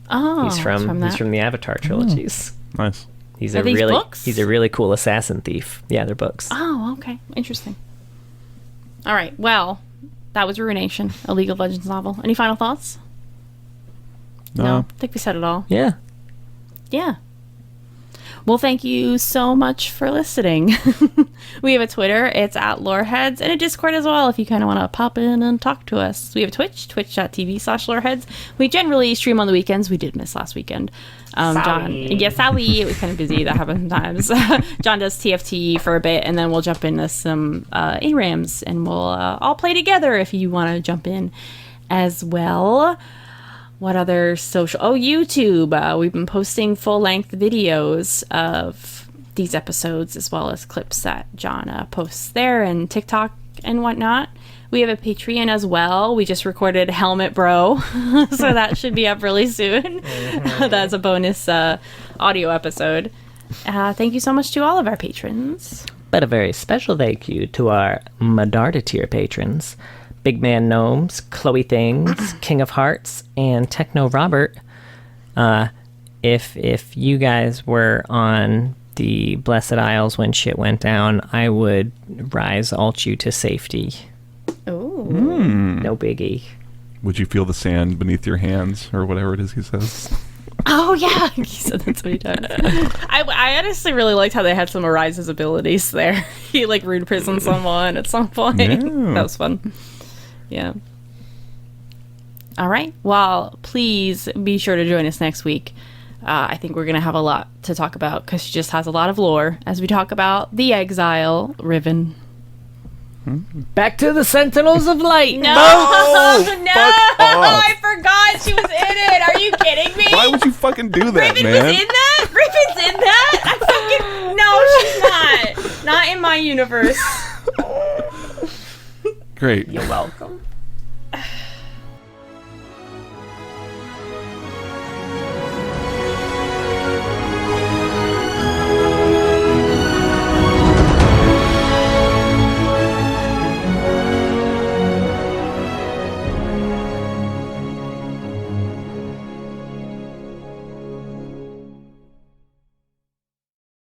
Oh, He's from the Avatar trilogies. Nice. He's Are a these really books? he's a really cool assassin thief. Yeah, they're books. Oh, okay. Interesting. All right. Well, that was Ruination, a League of Legends novel. Any final thoughts? No. I think we said it all. Yeah. Yeah. Well, thank you so much for listening. We have a Twitter. It's at Loreheads, and a Discord as well if you kind of want to pop in and talk to us. We have a Twitch, twitch.tv/Loreheads. We generally stream on the weekends. We did miss last weekend. John, Sally, it was kind of busy. That happens sometimes. John does TFT for a bit, and then we'll jump into some ARAMs, and we'll all play together if you want to jump in as well. What other social... Oh, YouTube. We've been posting full-length videos of these episodes as well as clips that John posts there, and TikTok and whatnot. We have a Patreon as well. We just recorded Helmet Bro, so that should be up really soon. That's a bonus audio episode. Thank you so much to all of our patrons. But a very special thank you to our Medarda tier patrons. Big Man Gnomes, Chloe Things, King of Hearts, and Techno Robert. If you guys were on the Blessed Isles when shit went down, I would rise alt you to safety. Oh. No biggie. Would you feel the sand beneath your hands, or whatever it is he says? Oh, yeah. He said that so many times. I honestly really liked how they had some of Rise's abilities there. He, rune prison someone at some point. Yeah. That was fun. Yeah. All right. Well, please be sure to join us next week. I think we're going to have a lot to talk about because she just has a lot of lore as we talk about the Exile Riven. Back to the Sentinels of Light. No, No, I forgot she was in it. Are you kidding me? Why would you fucking do that, Riven man? was in that? Riven's in that? I fucking... No, she's not. Not in my universe. Great. You're welcome.